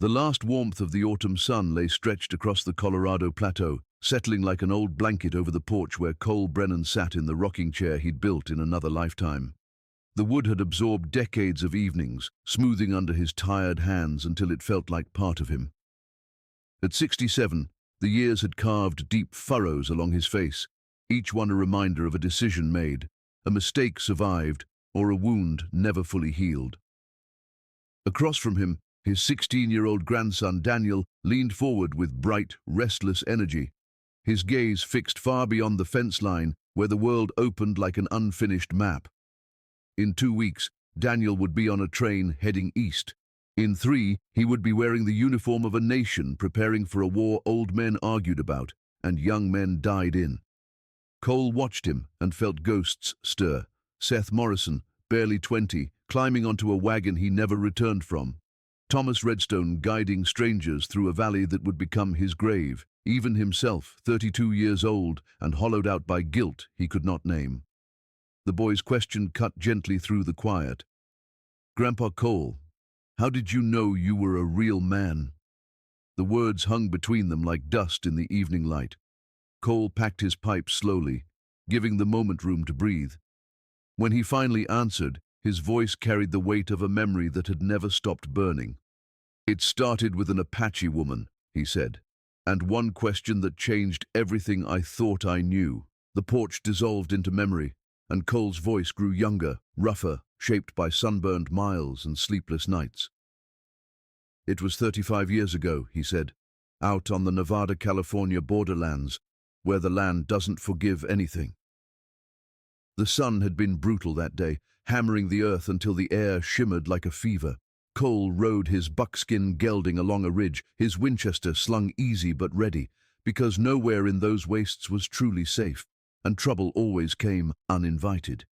The last warmth of the autumn sun lay stretched across the Colorado plateau, settling like an old blanket over the porch where Cole Brennan sat in the rocking chair he'd built in another lifetime. The wood had absorbed decades of evenings, smoothing under his tired hands until it felt like part of him. At 67, the years had carved deep furrows along his face, each one a reminder of a decision made, a mistake survived, or a wound never fully healed. Across from him, his 16-year-old grandson Daniel leaned forward with bright, restless energy, his gaze fixed far beyond the fence line where the world opened like an unfinished map. In 2 weeks, Daniel would be on a train heading east. In 3, he would be wearing the uniform of a nation preparing for a war old men argued about and young men died in. Cole watched him and felt ghosts stir. Seth Morrison, barely 20, climbing onto a wagon he never returned from. Thomas Redstone guiding strangers through a valley that would become his grave. Even himself, 32 years old and hollowed out by guilt he could not name. The boy's question cut gently through the quiet. "Grandpa Cole, how did you know you were a real man?" The words hung between them like dust in the evening light. Cole packed his pipe slowly, giving the moment room to breathe. When he finally answered, his voice carried the weight of a memory that had never stopped burning. "It started with an Apache woman," he said, "and one question that changed everything I thought I knew." The porch dissolved into memory, and Cole's voice grew younger, rougher, shaped by sunburned miles and sleepless nights. "It was 35 years ago," he said, "out on the Nevada-California borderlands, where the land doesn't forgive anything." The sun had been brutal that day, hammering the earth until the air shimmered like a fever. Cole rode his buckskin gelding along a ridge, his Winchester slung easy but ready, because nowhere in those wastes was truly safe, and trouble always came uninvited.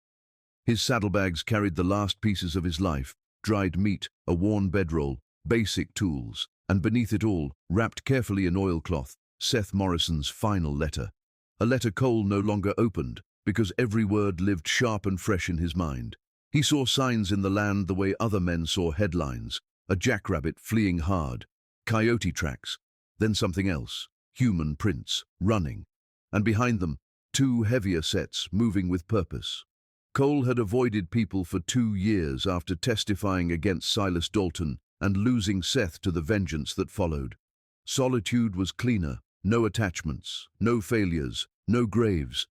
His saddlebags carried the last pieces of his life, dried meat, a worn bedroll, basic tools, and beneath it all, wrapped carefully in oilcloth, Seth Morrison's final letter. A letter Cole no longer opened, because every word lived sharp and fresh in his mind. He saw signs in the land the way other men saw headlines: a jackrabbit fleeing hard, coyote tracks, then something else, human prints, running, and behind them, 2 heavier sets moving with purpose. Cole had avoided people for 2 years after testifying against Silas Dalton and losing Seth to the vengeance that followed. Solitude was cleaner, no attachments, no failures, no graves.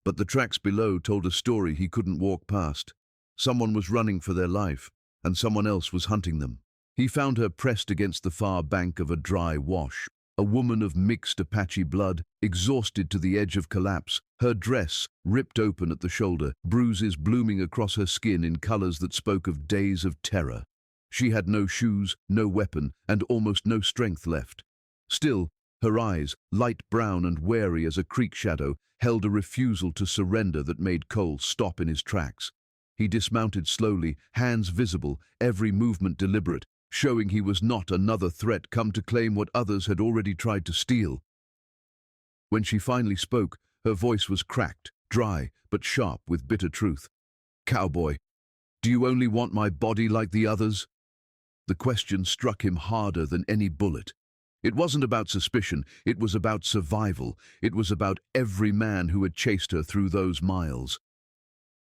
But the tracks below told a story he couldn't walk past. Someone was running for their life, and someone else was hunting them. He found her pressed against the far bank of a dry wash, a woman of mixed Apache blood, exhausted to the edge of collapse, her dress ripped open at the shoulder, bruises blooming across her skin in colors that spoke of days of terror. She had no shoes, no weapon, and almost no strength left. Still, her eyes, light brown and wary as a creek shadow, held a refusal to surrender that made Cole stop in his tracks. He dismounted slowly, hands visible, every movement deliberate, showing he was not another threat come to claim what others had already tried to steal. When she finally spoke, her voice was cracked, dry, but sharp with bitter truth. "Cowboy, do you only want my body like the others?" The question struck him harder than any bullet. It wasn't about suspicion, it was about survival. It was about every man who had chased her through those miles.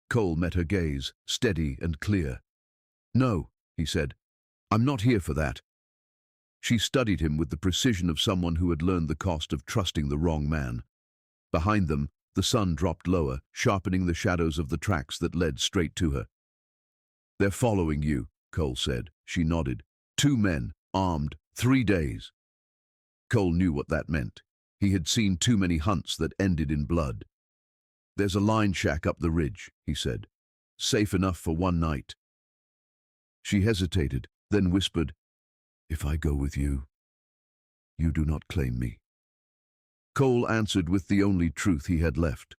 Cole met her gaze, steady and clear. "No," he said, "I'm not here for that." She studied him with the precision of someone who had learned the cost of trusting the wrong man. Behind them, the sun dropped lower, sharpening the shadows of the tracks that led straight to her. "They're following you," Cole said. She nodded. 2 men, armed, 3 days. Cole knew what that meant. He had seen too many hunts that ended in blood. "There's a line shack up the ridge," he said. "Safe enough for 1 night." She hesitated, then whispered, "If I go with you, you do not claim me." Cole answered with the only truth he had left.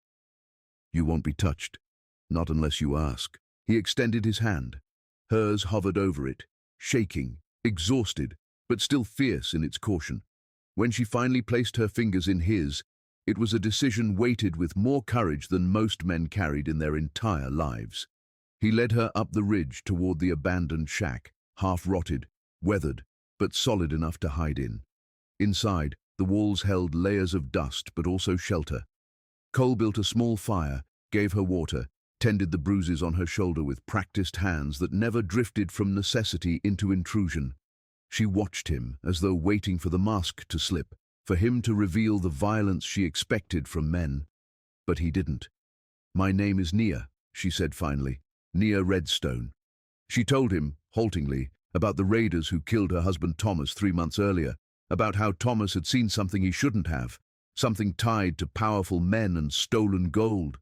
"You won't be touched, not unless you ask." He extended his hand. Hers hovered over it, shaking, exhausted, but still fierce in its caution. When she finally placed her fingers in his, it was a decision weighted with more courage than most men carried in their entire lives. He led her up the ridge toward the abandoned shack, half-rotted, weathered, but solid enough to hide in. Inside, the walls held layers of dust but also shelter. Cole built a small fire, gave her water, tended the bruises on her shoulder with practiced hands that never drifted from necessity into intrusion. She watched him as though waiting for the mask to slip, for him to reveal the violence she expected from men. But he didn't. "My name is Nia," she said finally. "Nia Redstone." She told him, haltingly, about the raiders who killed her husband Thomas 3 months earlier, about how Thomas had seen something he shouldn't have, something tied to powerful men and stolen gold.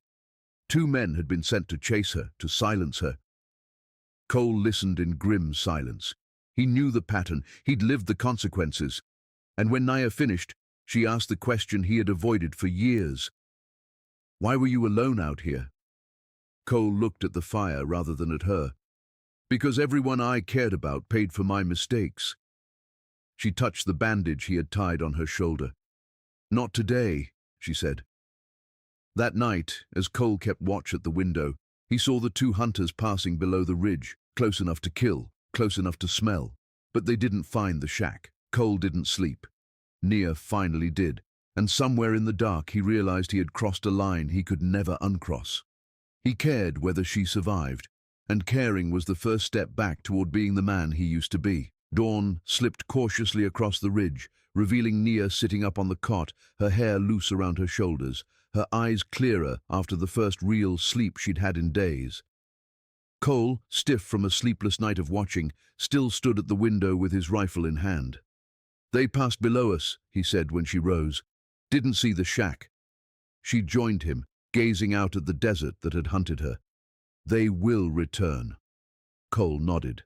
2 men had been sent to chase her, to silence her. Cole listened in grim silence. He knew the pattern, he'd lived the consequences. And when Nia finished, she asked the question he had avoided for years. "Why were you alone out here?" Cole looked at the fire rather than at her. "Because everyone I cared about paid for my mistakes." She touched the bandage he had tied on her shoulder. "Not today," she said. That night, as Cole kept watch at the window, he saw the 2 hunters passing below the ridge, close enough to kill, close enough to smell. But they didn't find the shack. Cole didn't sleep. Nia finally did, and somewhere in the dark he realized he had crossed a line he could never uncross. He cared whether she survived, and caring was the first step back toward being the man he used to be. Dawn slipped cautiously across the ridge, revealing Nia sitting up on the cot, her hair loose around her shoulders, her eyes clearer after the first real sleep she'd had in days. Cole, stiff from a sleepless night of watching, still stood at the window with his rifle in hand. "They passed below us," he said when she rose. "Didn't see the shack." She joined him, gazing out at the desert that had hunted her. "They will return." Cole nodded.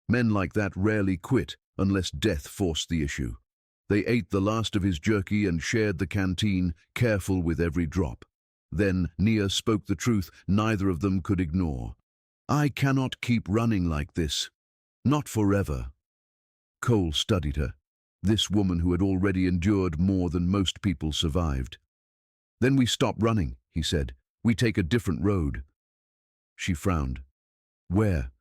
Men like that rarely quit unless death forced the issue. They ate the last of his jerky and shared the canteen, careful with every drop. Then Nia spoke the truth neither of them could ignore. "I cannot keep running like this. Not forever." Cole studied her, this woman who had already endured more than most people survived. "Then we stop running," he said. "We take a different road." She frowned. "Where?"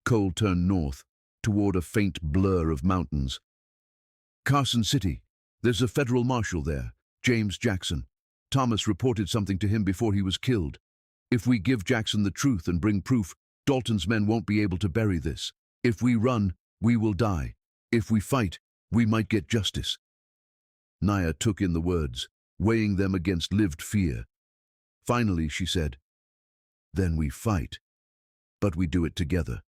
Cole turned north, toward a faint blur of mountains. "Carson City. There's a federal marshal there, James Jackson. Thomas reported something to him before he was killed. If we give Jackson the truth and bring proof, Dalton's men won't be able to bury this. If we run, we will die. If we fight, we might get justice." Nia took in the words, weighing them against lived fear. Finally, she said, "Then we fight. But we do it together."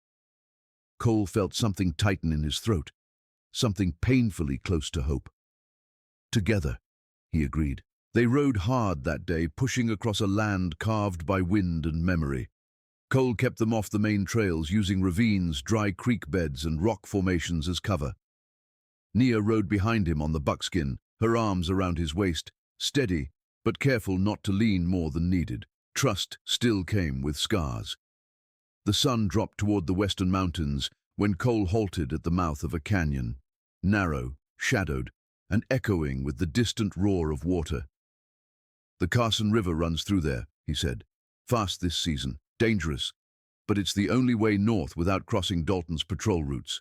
Cole felt something tighten in his throat, something painfully close to hope. "Together," he agreed. They rode hard that day, pushing across a land carved by wind and memory. Cole kept them off the main trails, using ravines, dry creek beds, and rock formations as cover. Nia rode behind him on the buckskin, her arms around his waist, steady, but careful not to lean more than needed. Trust still came with scars. The sun dropped toward the western mountains when Cole halted at the mouth of a canyon, narrow, shadowed, and echoing with the distant roar of water. "The Carson River runs through there," he said. "Fast this season, dangerous, but it's the only way north without crossing Dalton's patrol routes."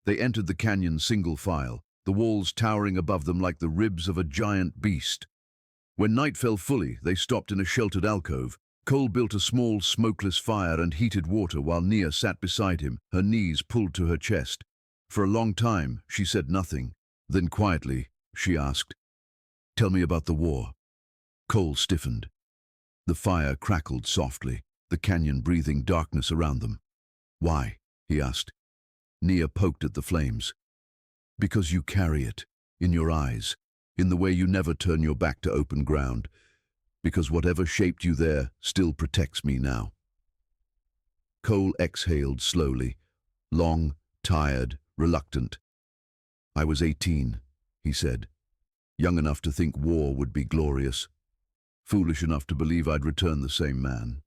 They entered the canyon single file, the walls towering above them like the ribs of a giant beast. When night fell fully, they stopped in a sheltered alcove. Cole built a small, smokeless fire and heated water while Nia sat beside him, her knees pulled to her chest. For a long time, she said nothing. Then quietly, she asked, "Tell me about the war." Cole stiffened. The fire crackled softly, the canyon breathing darkness around them. "Why?" he asked. Nia poked at the flames. "Because you carry it, in your eyes, in the way you never turn your back to open ground. Because whatever shaped you there still protects me now." Cole exhaled slowly, long, tired, reluctant. "I was 18, he said, young enough to think war would be glorious, foolish enough to believe I'd return the same man."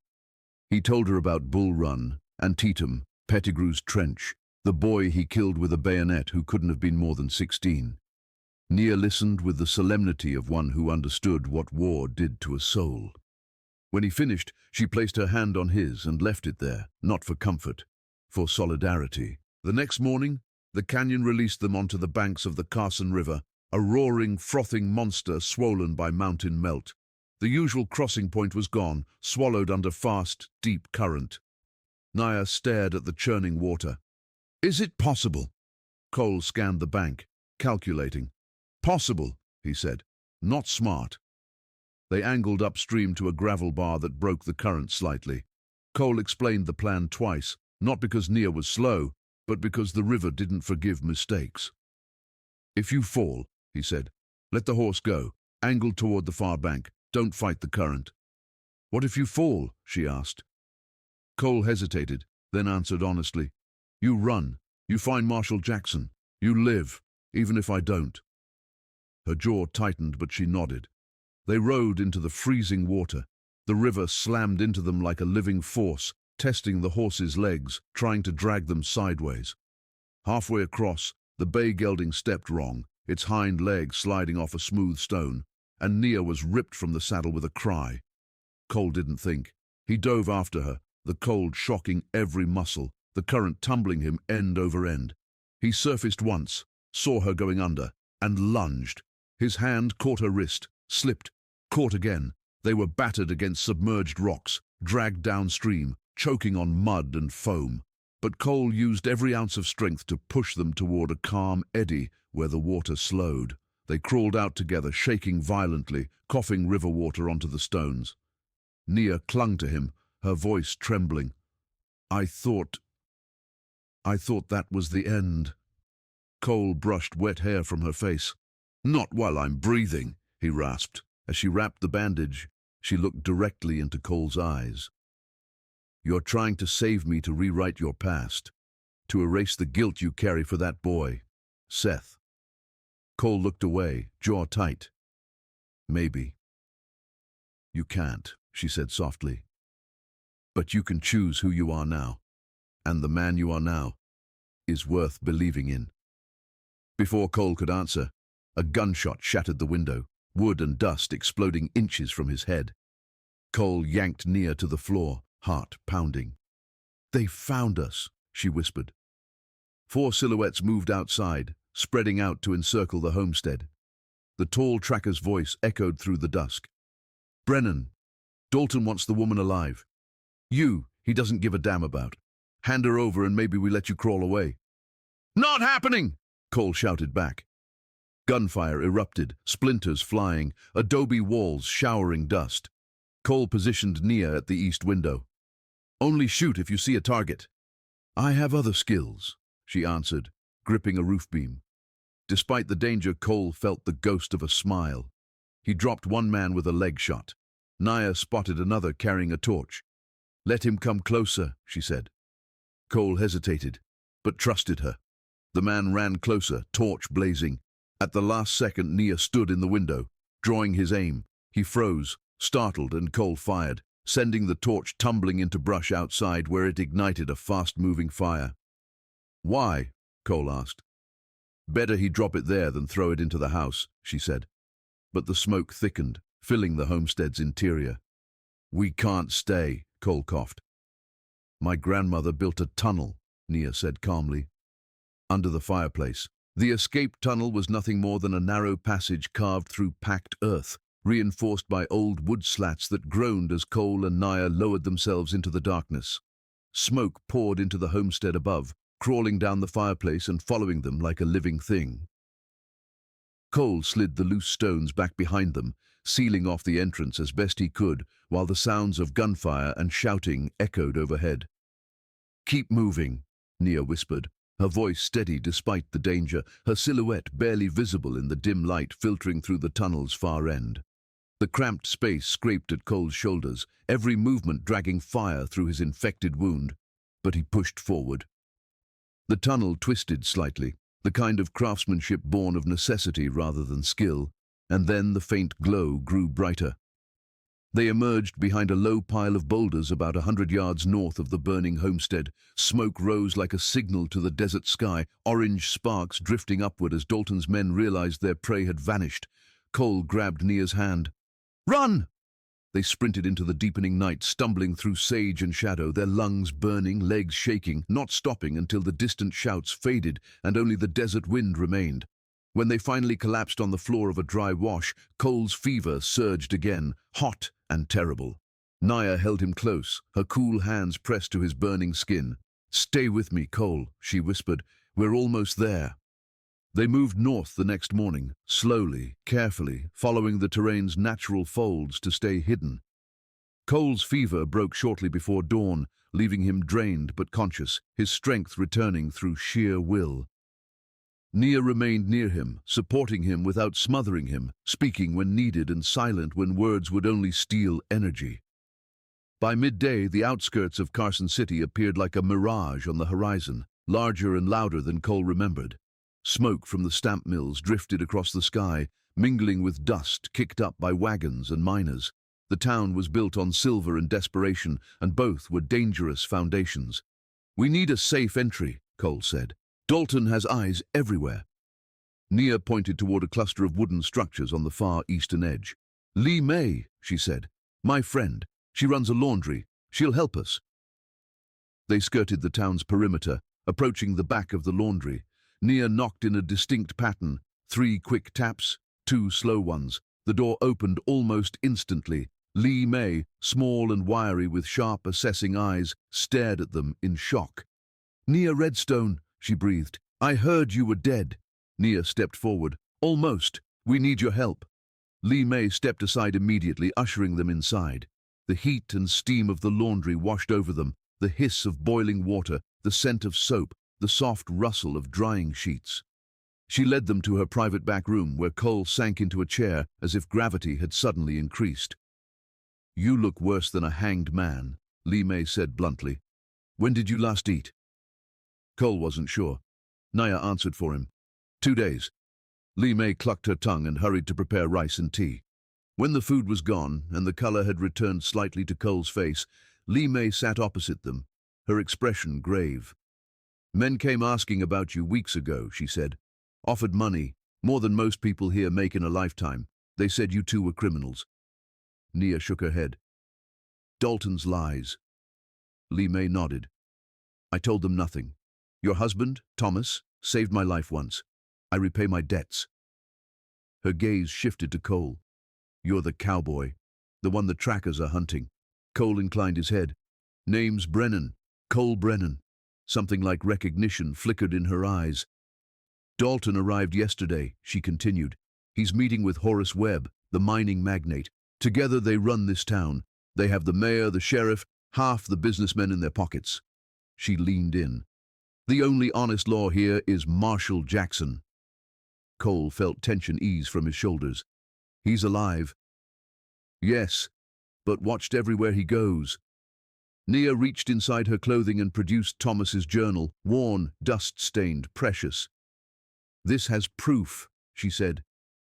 He told her about Bull Run, Antietam, Pettigrew's Trench, the boy he killed with a bayonet who couldn't have been more than 16. Nia listened with the solemnity of one who understood what war did to a soul. When he finished, she placed her hand on his and left it there, not for comfort, for solidarity. The next morning, The canyon released them onto the banks of the Carson River, a roaring, frothing monster swollen by mountain melt. The usual crossing point was gone, swallowed under fast, deep current. Nia stared at the churning water. "Is it possible?" Cole scanned the bank, calculating. "Possible," he said. "Not smart." They angled upstream to a gravel bar that broke the current slightly. Cole explained the plan twice, not because Nia was slow, but because the river didn't forgive mistakes. "If you fall," he said, "let the horse go. Angle toward the far bank. Don't fight the current." "What if you fall?" she asked. Cole hesitated, then answered honestly. "You run. You find Marshall Jackson. You live, even if I don't." Her jaw tightened, but she nodded. They rode into the freezing water. The river slammed into them like a living force, testing the horses' legs, trying to drag them sideways. Halfway across, the bay gelding stepped wrong, its hind leg sliding off a smooth stone, and Nia was ripped from the saddle with a cry. Cole didn't think. He dove after her, the cold shocking every muscle, the current tumbling him end over end. He surfaced once, saw her going under, and lunged. His hand caught her wrist, slipped, caught again. They were battered against submerged rocks, dragged downstream, choking on mud and foam. But Cole used every ounce of strength to push them toward a calm eddy where the water slowed. They crawled out together, shaking violently, coughing river water onto the stones. Nia clung to him, her voice trembling. I thought that was the end." Cole brushed wet hair from her face. "Not while I'm breathing," he rasped. As she wrapped the bandage, she looked directly into Cole's eyes. "You're trying to save me to rewrite your past, to erase the guilt you carry for that boy, Seth." Cole looked away, jaw tight. "Maybe." "You can't," she said softly. "But you can choose who you are now, and the man you are now is worth believing in." Before Cole could answer, a gunshot shattered the window, wood and dust exploding inches from his head. Cole yanked Nia to the floor, heart pounding. "They found us," she whispered. 4 silhouettes moved outside, spreading out to encircle the homestead. The tall tracker's voice echoed through the dusk. "Brennan, Dalton wants the woman alive. He doesn't give a damn about. Hand her over and maybe we let you crawl away." "Not happening!" Cole shouted back. Gunfire erupted, splinters flying, adobe walls showering dust. Cole positioned Nia at the east window. "Only shoot if you see a target." "I have other skills," she answered, gripping a roof beam. Despite the danger, Cole felt the ghost of a smile. He dropped one man with a leg shot. Nia spotted another carrying a torch. "Let him come closer," she said. Cole hesitated, but trusted her. The man ran closer, torch blazing. At the last second, Nia stood in the window, drawing his aim. He froze, startled, and Cole fired, sending the torch tumbling into brush outside where it ignited a fast-moving fire. "Why?" Cole asked. "Better he drop it there than throw it into the house," she said. But the smoke thickened, filling the homestead's interior. "We can't stay," Cole coughed. "My grandmother built a tunnel," Nia said calmly. Under the fireplace. The escape tunnel was nothing more than a narrow passage carved through packed earth, reinforced by old wood slats that groaned as Cole and Nia lowered themselves into the darkness. Smoke poured into the homestead above, crawling down the fireplace and following them like a living thing. Cole slid the loose stones back behind them, sealing off the entrance as best he could, while the sounds of gunfire and shouting echoed overhead. "Keep moving," Nia whispered, her voice steady despite the danger, her silhouette barely visible in the dim light filtering through the tunnel's far end. The cramped space scraped at Cole's shoulders, every movement dragging fire through his infected wound, but he pushed forward. The tunnel twisted slightly, the kind of craftsmanship born of necessity rather than skill, and then the faint glow grew brighter. They emerged behind a low pile of boulders about 100 yards north of the burning homestead. Smoke rose like a signal to the desert sky, orange sparks drifting upward as Dalton's men realized their prey had vanished. Cole grabbed Nia's hand. "Run!" They sprinted into the deepening night, stumbling through sage and shadow, their lungs burning, legs shaking, not stopping until the distant shouts faded and only the desert wind remained. When they finally collapsed on the floor of a dry wash, Cole's fever surged again, hot and terrible. Naya held him close, her cool hands pressed to his burning skin. "Stay with me, Cole," she whispered. "We're almost there." They moved north the next morning, slowly, carefully, following the terrain's natural folds to stay hidden. Cole's fever broke shortly before dawn, leaving him drained but conscious, his strength returning through sheer will. Nia remained near him, supporting him without smothering him, speaking when needed and silent when words would only steal energy. By midday, the outskirts of Carson City appeared like a mirage on the horizon, larger and louder than Cole remembered. Smoke from the stamp mills drifted across the sky, mingling with dust kicked up by wagons and miners. The town was built on silver and desperation, and both were dangerous foundations. "We need a safe entry," Cole said. "Dalton has eyes everywhere." Nia pointed toward a cluster of wooden structures on the far eastern edge. "Lee May," she said. "My friend. She runs a laundry. She'll help us." They skirted the town's perimeter, approaching the back of the laundry. Nia knocked in a distinct pattern, 3 quick taps, 2 slow ones. The door opened almost instantly. Lee May, small and wiry with sharp, assessing eyes, stared at them in shock. "Nia Redstone," she breathed. "I heard you were dead." Nia stepped forward. "Almost. We need your help." Lee May stepped aside immediately, ushering them inside. The heat and steam of the laundry washed over them, the hiss of boiling water, the scent of soap, the soft rustle of drying sheets. She led them to her private back room, where Cole sank into a chair as if gravity had suddenly increased. "You look worse than a hanged man," Lee May said bluntly. "When did you last eat?" Cole wasn't sure. Naya answered for him. 2 days. Lee May clucked her tongue and hurried to prepare rice and tea. When the food was gone and the color had returned slightly to Cole's face, Lee May sat opposite them, her expression grave. "Men came asking about you weeks ago," she said. "Offered money, more than most people here make in a lifetime. They said you two were criminals." Nia shook her head. "Dalton's lies." Lee May nodded. "I told them nothing. Your husband, Thomas, saved my life once. I repay my debts." Her gaze shifted to Cole. "You're the cowboy, the one the trackers are hunting." Cole inclined his head. "Name's Brennan, Cole Brennan." Something like recognition flickered in her eyes. "Dalton arrived yesterday," she continued. "He's meeting with Horace Webb, the mining magnate. Together they run this town. They have the mayor, the sheriff, half the businessmen in their pockets." She leaned in. "The only honest law here is Marshall Jackson." Cole felt tension ease from his shoulders. "He's alive." "Yes, but watched everywhere he goes." Nia reached inside her clothing and produced Thomas's journal, worn, dust-stained, precious. "This has proof," she said.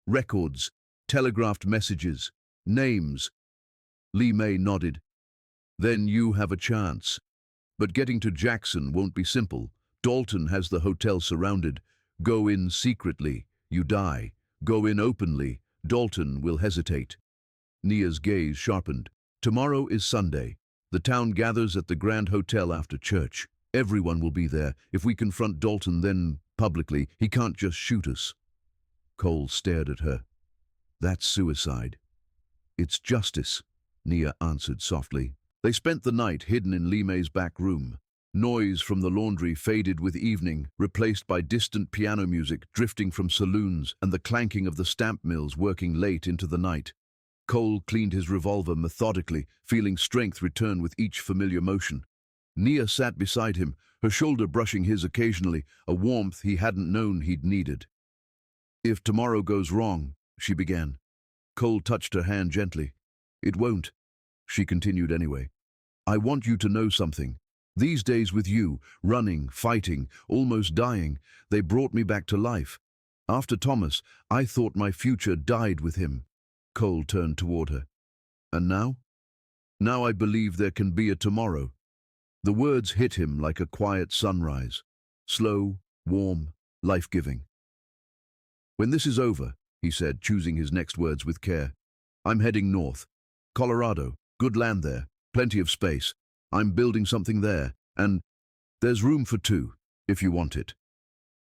"Records, telegraphed messages, names." Lee May nodded. "Then you have a chance. But getting to Jackson won't be simple. Dalton has the hotel surrounded. Go in secretly, you die. Go in openly, Dalton will hesitate." Nia's gaze sharpened. "Tomorrow is Sunday. The town gathers at the Grand Hotel after church. Everyone will be there. If we confront Dalton, then, publicly, he can't just shoot us." Cole stared at her. "That's suicide." "It's justice," Nia answered softly. They spent the night hidden in Lee May's back room. Noise from the laundry faded with evening, replaced by distant piano music drifting from saloons and the clanking of the stamp mills working late into the night. Cole cleaned his revolver methodically, feeling strength return with each familiar motion. Nia sat beside him, her shoulder brushing his occasionally, a warmth he hadn't known he'd needed. "If tomorrow goes wrong," she began. Cole touched her hand gently. "It won't," she continued anyway. "I want you to know something. These days with you, running, fighting, almost dying, they brought me back to life. After Thomas, I thought my future died with him." Cole turned toward her. "And now? Now I believe there can be a tomorrow." The words hit him like a quiet sunrise. Slow, warm, life-giving. "When this is over," he said, choosing his next words with care, "I'm heading north. Colorado. Good land there. Plenty of space. I'm building something there, and there's room for two, if you want it.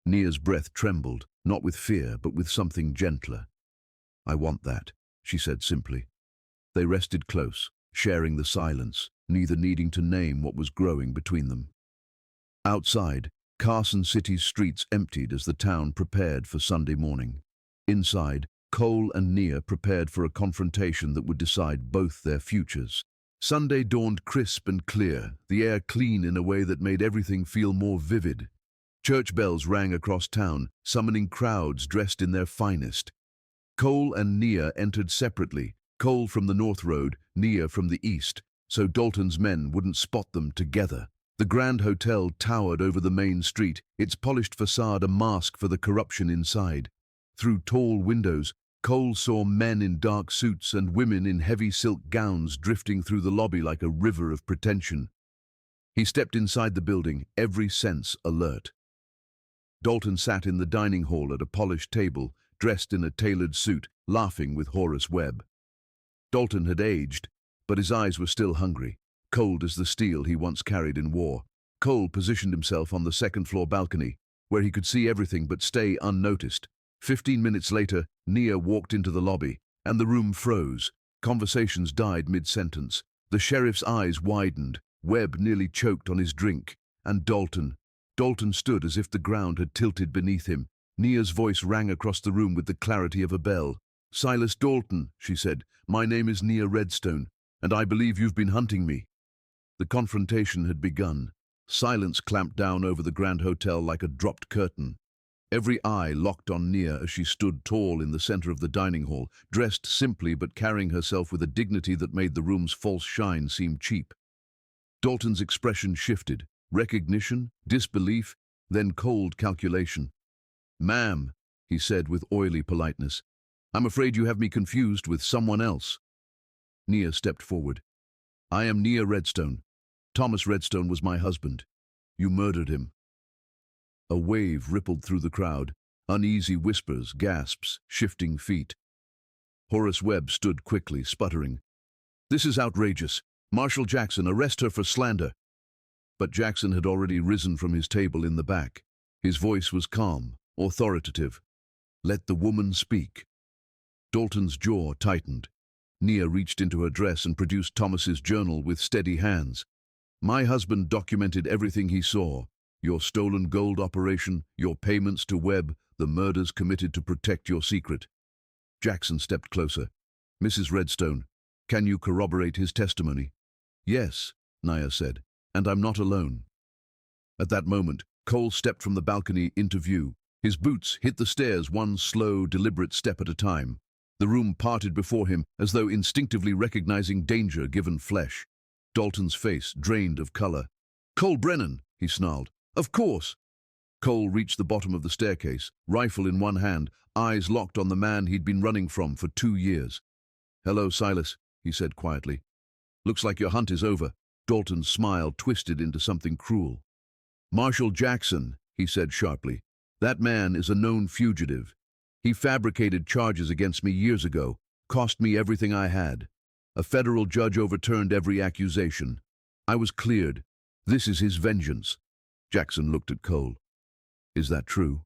Nia's breath trembled, not with fear, but with something gentler. I want that, she said simply. They rested close, sharing the silence, neither needing to name what was growing between them. Outside, Carson City's streets emptied as the town prepared for Sunday morning. Inside, Cole and Nia prepared for a confrontation that would decide both their futures. Sunday dawned crisp and clear, the air clean in a way that made everything feel more vivid. Church bells rang across town, summoning crowds dressed in their finest. Cole and Nia entered separately, Cole from the North Road, Nia from the East, so Dalton's men wouldn't spot them together. The Grand Hotel towered over the main street, its polished facade a mask for the corruption inside. Through tall windows, Cole saw men in dark suits and women in heavy silk gowns drifting through the lobby like a river of pretension. He stepped inside the building, every sense alert. Dalton sat in the dining hall at a polished table, dressed in a tailored suit, laughing with Horace Webb. Dalton had aged, but his eyes were still hungry, cold as the steel he once carried in war. Cole positioned himself on the second-floor balcony, where he could see everything but stay unnoticed. 15 minutes later, Nia walked into the lobby, and the room froze. Conversations died mid-sentence. The sheriff's eyes widened, Webb nearly choked on his drink, and Dalton stood as if the ground had tilted beneath him. Nia's voice rang across the room with the clarity of a bell. "Silas Dalton," she said, "my name is Nia Redstone, and I believe you've been hunting me." The confrontation had begun. Silence clamped down over the Grand Hotel like a dropped curtain. Every eye locked on Nia as she stood tall in the center of the dining hall, dressed simply but carrying herself with a dignity that made the room's false shine seem cheap. Dalton's expression shifted. Recognition, disbelief, then cold calculation. "Ma'am," he said with oily politeness, "I'm afraid you have me confused with someone else." Nia stepped forward. "I am Nia Redstone. Thomas Redstone was my husband. You murdered him." A wave rippled through the crowd, uneasy whispers, gasps, shifting feet. Horace Webb stood quickly, sputtering. "This is outrageous. Marshal Jackson, arrest her for slander." But Jackson had already risen from his table in the back. His voice was calm, authoritative. "Let the woman speak." Dalton's jaw tightened. Nia reached into her dress and produced Thomas's journal with steady hands. "My husband documented everything he saw. Your stolen gold operation, your payments to Webb, the murders committed to protect your secret." Jackson stepped closer. "Mrs. Redstone, can you corroborate his testimony?" "Yes," Nia said, "and I'm not alone." At that moment, Cole stepped from the balcony into view. His boots hit the stairs one slow, deliberate step at a time. The room parted before him as though instinctively recognizing danger given flesh. Dalton's face drained of color. "Cole Brennan," he snarled. "Of course." Cole reached the bottom of the staircase, rifle in one hand, eyes locked on the man he'd been running from for 2 years. "Hello, Silas," he said quietly. "Looks like your hunt is over." Dalton's smile twisted into something cruel. "Marshal Jackson," he said sharply. "That man is a known fugitive. He fabricated charges against me years ago, cost me everything I had. A federal judge overturned every accusation. I was cleared. This is his vengeance." Jackson looked at Cole. "Is that true?"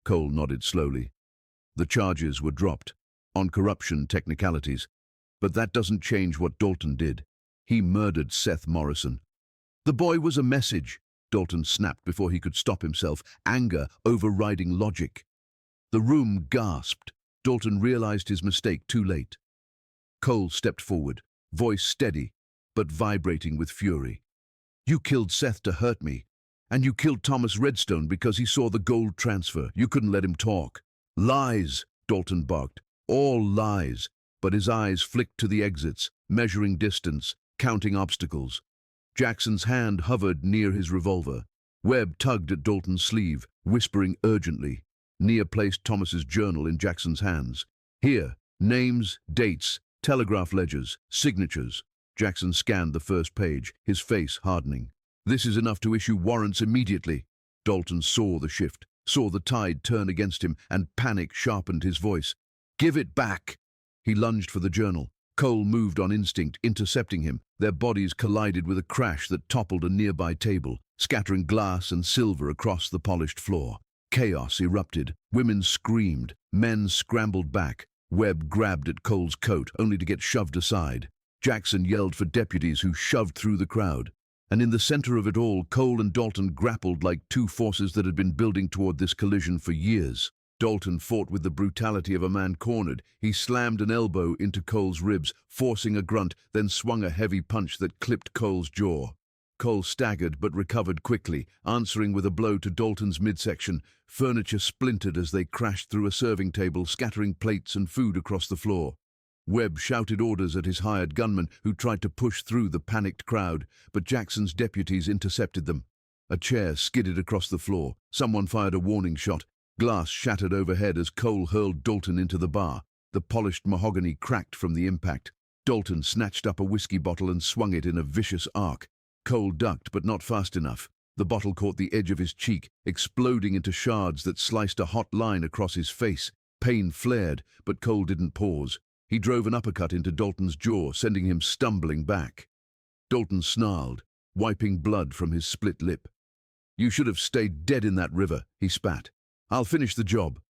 Cole nodded slowly. "The charges were dropped, on corruption technicalities. But that doesn't change what Dalton did. He murdered Seth Morrison." "The boy was a message," Dalton snapped before he could stop himself, anger overriding logic. The room gasped. Dalton realized his mistake too late. Cole stepped forward, voice steady, but vibrating with fury. "You killed Seth to hurt me, and you killed Thomas Redstone because he saw the gold transfer. You couldn't let him talk." "Lies," Dalton barked. "All lies." But his eyes flicked to the exits, measuring distance, counting obstacles. Jackson's hand hovered near his revolver. Webb tugged at Dalton's sleeve, whispering urgently. Nia placed Thomas's journal in Jackson's hands. "Here, names, dates, telegraph ledgers, signatures." Jackson scanned the first page, his face hardening. "This is enough to issue warrants immediately." Dalton saw the shift, saw the tide turn against him, and panic sharpened his voice. "Give it back!" He lunged for the journal. Cole moved on instinct, intercepting him. Their bodies collided with a crash that toppled a nearby table, scattering glass and silver across the polished floor. Chaos erupted. Women screamed. Men scrambled back. Webb grabbed at Cole's coat, only to get shoved aside. Jackson yelled for deputies who shoved through the crowd. And in the center of it all, Cole and Dalton grappled like two forces that had been building toward this collision for years. Dalton fought with the brutality of a man cornered. He slammed an elbow into Cole's ribs, forcing a grunt, then swung a heavy punch that clipped Cole's jaw. Cole staggered but recovered quickly, answering with a blow to Dalton's midsection. Furniture splintered as they crashed through a serving table, scattering plates and food across the floor. Webb shouted orders at his hired gunmen, who tried to push through the panicked crowd, but Jackson's deputies intercepted them. A chair skidded across the floor. Someone fired a warning shot. Glass shattered overhead as Cole hurled Dalton into the bar. The polished mahogany cracked from the impact. Dalton snatched up a whiskey bottle and swung it in a vicious arc. Cole ducked, but not fast enough. The bottle caught the edge of his cheek, exploding into shards that sliced a hot line across his face. Pain flared, but Cole didn't pause. He drove an uppercut into Dalton's jaw, sending him stumbling back. Dalton snarled, wiping blood from his split lip. "You should have stayed dead in that river," he spat. "I'll finish the job."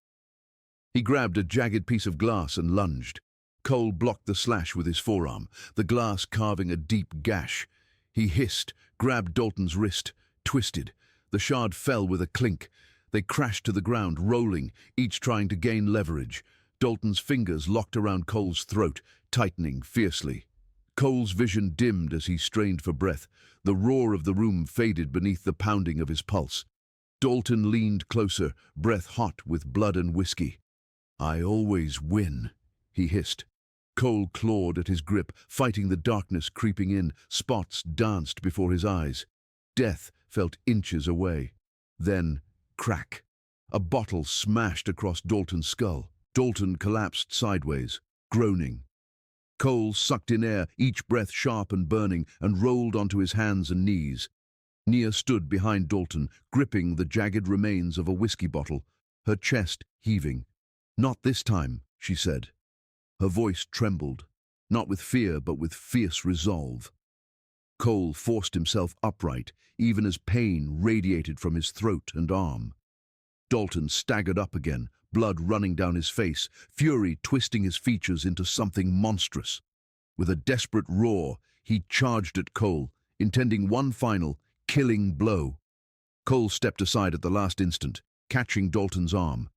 He grabbed a jagged piece of glass and lunged. Cole blocked the slash with his forearm, the glass carving a deep gash. He hissed, grabbed Dalton's wrist, twisted. The shard fell with a clink. They crashed to the ground, rolling, each trying to gain leverage. Dalton's fingers locked around Cole's throat, tightening fiercely. Cole's vision dimmed as he strained for breath. The roar of the room faded beneath the pounding of his pulse. Dalton leaned closer, breath hot with blood and whiskey. "I always win," he hissed. Cole clawed at his grip, fighting the darkness creeping in. Spots danced before his eyes. Death felt inches away. Then, crack. A bottle smashed across Dalton's skull. Dalton collapsed sideways, groaning. Cole sucked in air, each breath sharp and burning, and rolled onto his hands and knees. Nia stood behind Dalton, gripping the jagged remains of a whiskey bottle, her chest heaving. "Not this time," she said. Her voice trembled, not with fear but with fierce resolve. Cole forced himself upright, even as pain radiated from his throat and arm. Dalton staggered up again, blood running down his face, fury twisting his features into something monstrous. With a desperate roar, he charged at Cole, intending one final, killing blow. Cole stepped aside at the last instant, catching Dalton's arm.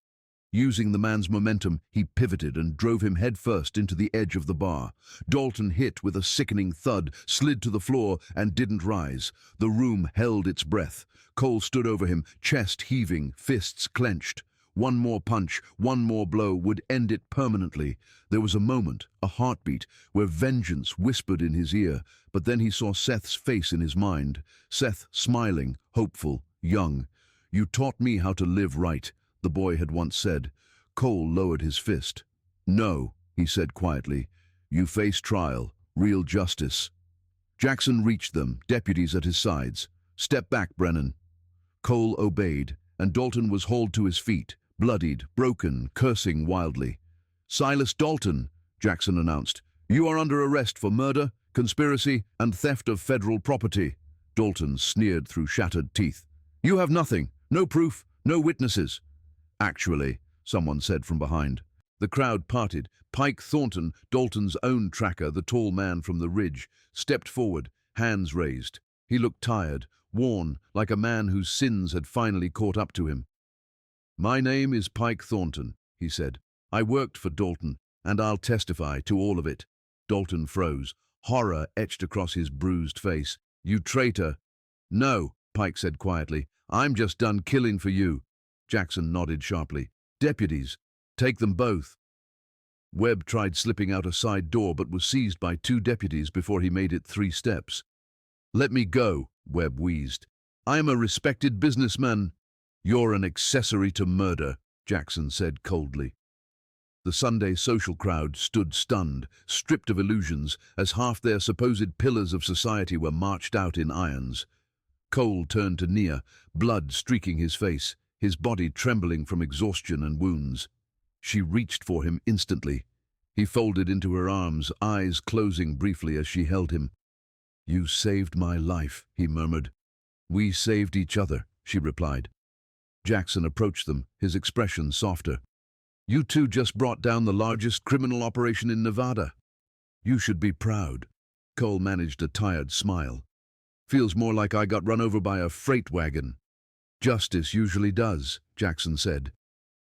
Using the man's momentum, he pivoted and drove him headfirst into the edge of the bar. Dalton hit with a sickening thud, slid to the floor, and didn't rise. The room held its breath. Cole stood over him, chest heaving, fists clenched. One more punch, one more blow would end it permanently. There was a moment, a heartbeat, where vengeance whispered in his ear, but then he saw Seth's face in his mind. Seth smiling, hopeful, young. "You taught me how to live right," the boy had once said. Cole lowered his fist. "No," he said quietly. "You face trial, real justice." Jackson reached them, deputies at his sides. "Step back, Brennan." Cole obeyed, and Dalton was hauled to his feet, bloodied, broken, cursing wildly. "Silas Dalton," Jackson announced. "You are under arrest for murder, conspiracy, and theft of federal property." Dalton sneered through shattered teeth. "You have nothing, no proof, no witnesses." "Actually," someone said from behind. The crowd parted. Pike Thornton, Dalton's own tracker, the tall man from the ridge, stepped forward, hands raised. He looked tired, worn, like a man whose sins had finally caught up to him. "My name is Pike Thornton," he said. "I worked for Dalton, and I'll testify to all of it." Dalton froze, horror etched across his bruised face. "You traitor." "No," Pike said quietly. "I'm just done killing for you." Jackson nodded sharply. "Deputies, take them both." Webb tried slipping out a side door but was seized by two deputies before he made it 3 steps. "Let me go," Webb wheezed. "I am a respected businessman." "You're an accessory to murder," Jackson said coldly. The Sunday social crowd stood stunned, stripped of illusions, as half their supposed pillars of society were marched out in irons. Cole turned to Nia, blood streaking his face, his body trembling from exhaustion and wounds. She reached for him instantly. He folded into her arms, eyes closing briefly as she held him. "You saved my life," he murmured. "We saved each other," she replied. Jackson approached them, his expression softer. "You two just brought down the largest criminal operation in Nevada. You should be proud." Cole managed a tired smile. "Feels more like I got run over by a freight wagon." "Justice usually does," Jackson said.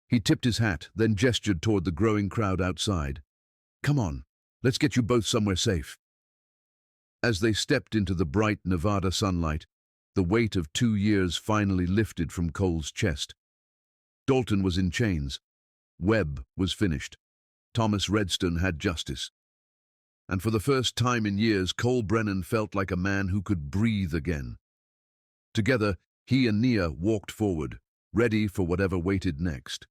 He tipped his hat, then gestured toward the growing crowd outside. "Come on, let's get you both somewhere safe." As they stepped into the bright Nevada sunlight, the weight of 2 years finally lifted from Cole's chest. Dalton was in chains. Webb was finished. Thomas Redstone had justice. And for the first time in years, Cole Brennan felt like a man who could breathe again. Together, he and Nia walked forward, ready for whatever waited next.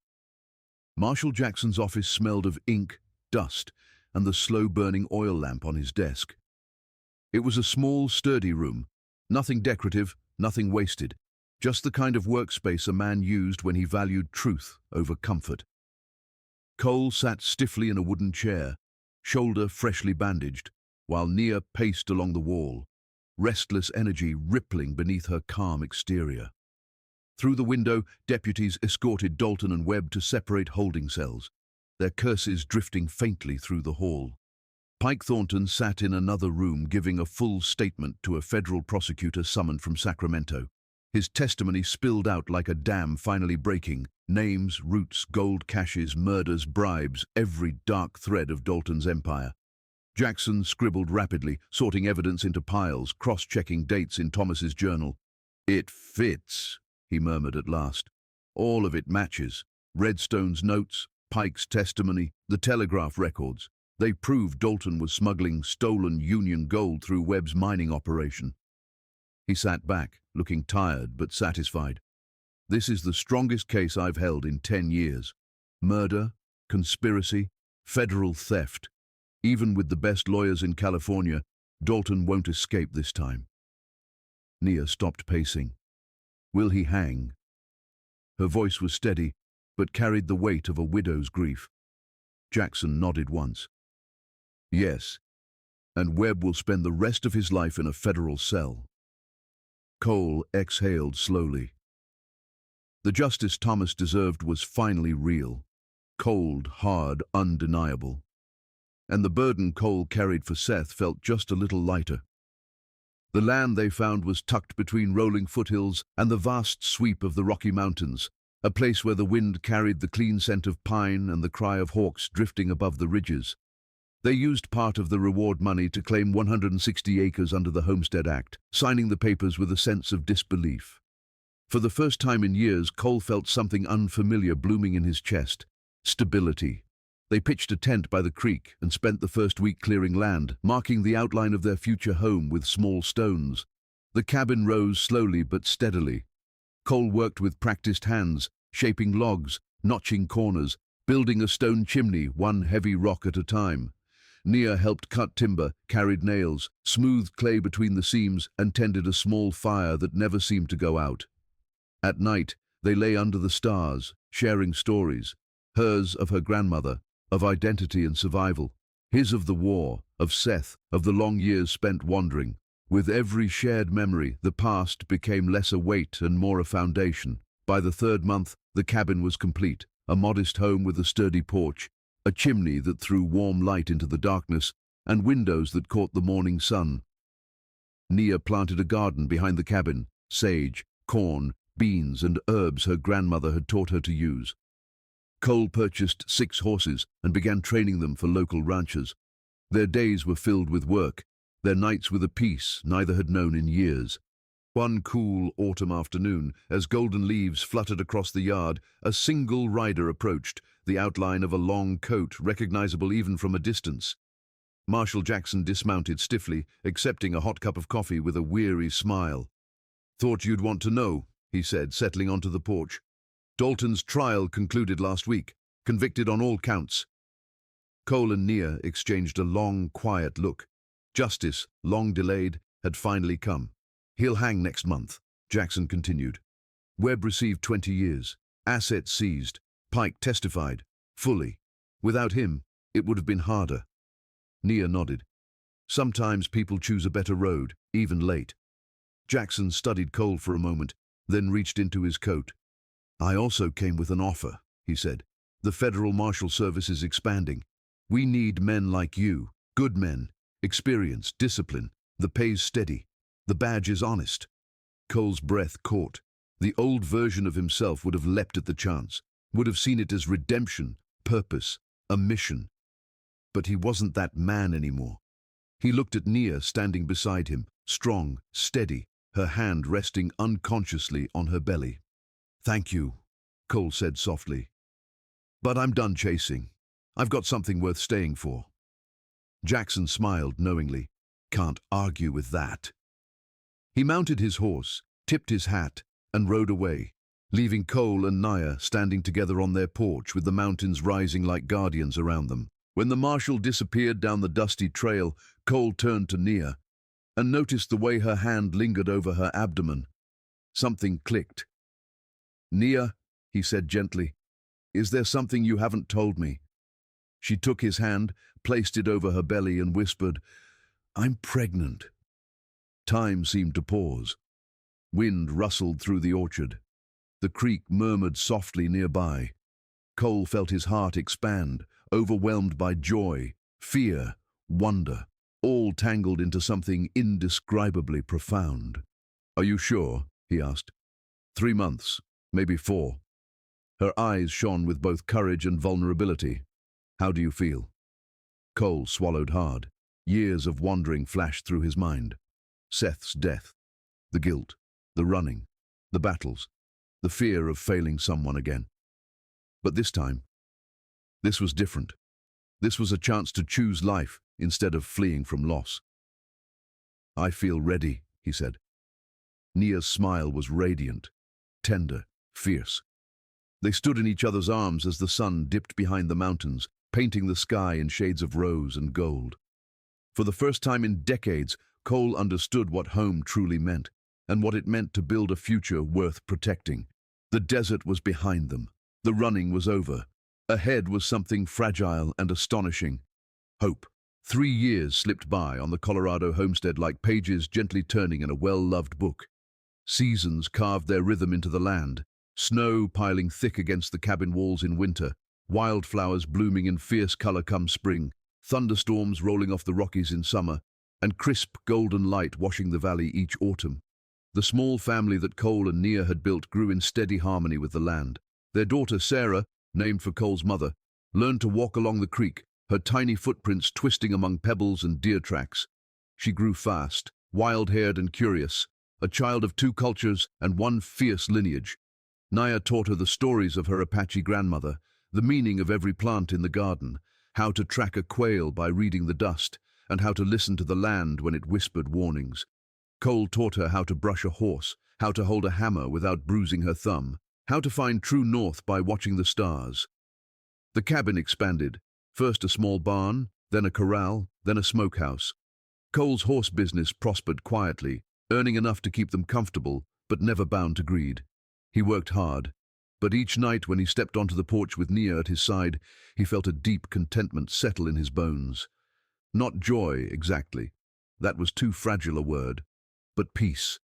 Marshal Jackson's office smelled of ink, dust, and the slow-burning oil lamp on his desk. It was a small, sturdy room. Nothing decorative, nothing wasted. Just the kind of workspace a man used when he valued truth over comfort. Cole sat stiffly in a wooden chair, shoulder freshly bandaged, while Nia paced along the wall, restless energy rippling beneath her calm exterior. Through the window, deputies escorted Dalton and Webb to separate holding cells, their curses drifting faintly through the hall. Pike Thornton sat in another room giving a full statement to a federal prosecutor summoned from Sacramento. His testimony spilled out like a dam finally breaking. Names, roots, gold caches, murders, bribes, every dark thread of Dalton's empire. Jackson scribbled rapidly, sorting evidence into piles, cross-checking dates in Thomas's journal. "It fits," he murmured at last. "All of it matches. Redstone's notes, Pike's testimony, the telegraph records. They proved Dalton was smuggling stolen Union gold through Webb's mining operation." He sat back, looking tired but satisfied. "This is the strongest case I've held in 10 years. Murder, conspiracy, federal theft. Even with the best lawyers in California, Dalton won't escape this time." Nia stopped pacing. "Will he hang?" Her voice was steady, but carried the weight of a widow's grief. Jackson nodded once. "Yes, and Webb will spend the rest of his life in a federal cell." Cole exhaled slowly. The justice Thomas deserved was finally real. Cold, hard, undeniable. And the burden Cole carried for Seth felt just a little lighter. The land they found was tucked between rolling foothills and the vast sweep of the Rocky Mountains, a place where the wind carried the clean scent of pine and the cry of hawks drifting above the ridges. They used part of the reward money to claim 160 acres under the Homestead Act, signing the papers with a sense of disbelief. For the first time in years, Cole felt something unfamiliar blooming in his chest: stability. They pitched a tent by the creek and spent the first week clearing land, marking the outline of their future home with small stones. The cabin rose slowly but steadily. Cole worked with practiced hands, shaping logs, notching corners, building a stone chimney, one heavy rock at a time. Nia helped cut timber, carried nails, smoothed clay between the seams, and tended a small fire that never seemed to go out. At night, they lay under the stars, sharing stories, hers of her grandmother, of identity and survival, his of the war, of Seth, of the long years spent wandering. With every shared memory, the past became less a weight and more a foundation. By the 3rd month, the cabin was complete, a modest home with a sturdy porch, a chimney that threw warm light into the darkness, and windows that caught the morning sun. Nia planted a garden behind the cabin, sage, corn, beans, and herbs her grandmother had taught her to use. Cole purchased 6 horses and began training them for local ranchers. Their days were filled with work, their nights with a peace neither had known in years. One cool autumn afternoon, as golden leaves fluttered across the yard, a single rider approached, the outline of a long coat recognizable even from a distance. Marshal Jackson dismounted stiffly, accepting a hot cup of coffee with a weary smile. "Thought you'd want to know," he said, settling onto the porch. "Dalton's trial concluded last week, convicted on all counts." Cole and Nia exchanged a long, quiet look. Justice, long delayed, had finally come. "He'll hang next month," Jackson continued. "Webb received 20 years, assets seized. Pike testified, fully. Without him, It would have been harder. Nia nodded. Sometimes people choose a better road, even late. Jackson studied Cole for a moment, then reached into his coat. I also came with an offer, he said. The Federal Marshal Service is expanding. We need men like you, good men, experience, discipline. The pay's steady. The badge is honest. Cole's breath caught. The old version of himself would have leapt at the chance, would have seen it as redemption, purpose, a mission. But he wasn't that man anymore. He looked at Nia standing beside him, strong, steady, her hand resting unconsciously on her belly. Thank you, Cole said softly. But I'm done chasing. I've got something worth staying for. Jackson smiled knowingly. Can't argue with that. He mounted his horse, tipped his hat, and rode away, leaving Cole and Nia standing together on their porch with the mountains rising like guardians around them. When the marshal disappeared down the dusty trail, Cole turned to Nia and noticed the way her hand lingered over her abdomen. Something clicked. Nia, he said gently, is there something you haven't told me? She took his hand, placed it over her belly and whispered, I'm pregnant. Time seemed to pause. Wind rustled through the orchard. The creek murmured softly nearby. Cole felt his heart expand, overwhelmed by joy, fear, wonder, all tangled into something indescribably profound. Are you sure? He asked. 3 months, maybe 4. Her eyes shone with both courage and vulnerability. How do you feel? Cole swallowed hard. Years of wandering flashed through his mind. Seth's death, the guilt, the running, the battles, the fear of failing someone again. But this time, this was different. This was a chance to choose life instead of fleeing from loss. I feel ready, he said. Nia's smile was radiant, tender, fierce. They stood in each other's arms as the sun dipped behind the mountains, painting the sky in shades of rose and gold. For the first time in decades, Cole understood what home truly meant, and what it meant to build a future worth protecting. The desert was behind them. The running was over. Ahead was something fragile and astonishing. Hope. 3 years slipped by on the Colorado homestead like pages gently turning in a well-loved book. Seasons carved their rhythm into the land, snow piling thick against the cabin walls in winter, wildflowers blooming in fierce color come spring, thunderstorms rolling off the Rockies in summer, and crisp golden light washing the valley each autumn. The small family that Cole and Nia had built grew in steady harmony with the land. Their daughter Sarah, named for Cole's mother, learned to walk along the creek, her tiny footprints twisting among pebbles and deer tracks. She grew fast, wild-haired and curious, a child of 2 cultures and 1 fierce lineage. Nia taught her the stories of her Apache grandmother, the meaning of every plant in the garden, how to track a quail by reading the dust, and how to listen to the land when it whispered warnings. Cole taught her how to brush a horse, how to hold a hammer without bruising her thumb, how to find true north by watching the stars. The cabin expanded, first a small barn, then a corral, then a smokehouse. Cole's horse business prospered quietly, earning enough to keep them comfortable, but never bound to greed. He worked hard, but each night when he stepped onto the porch with Nia at his side, he felt a deep contentment settle in his bones. Not joy, exactly. That was too fragile a word. But peace.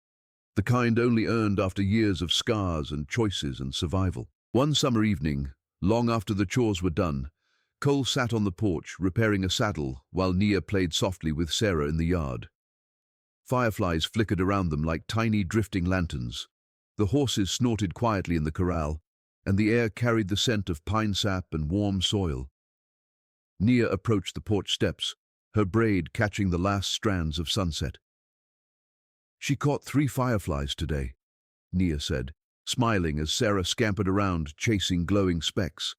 The kind only earned after years of scars and choices and survival. One summer evening, long after the chores were done, Cole sat on the porch repairing a saddle while Nia played softly with Sarah in the yard. Fireflies flickered around them like tiny drifting lanterns. The horses snorted quietly in the corral, and the air carried the scent of pine sap and warm soil. Nia approached the porch steps, her braid catching the last strands of sunset. She caught 3 fireflies today, Nia said, smiling as Sarah scampered around, chasing glowing specks.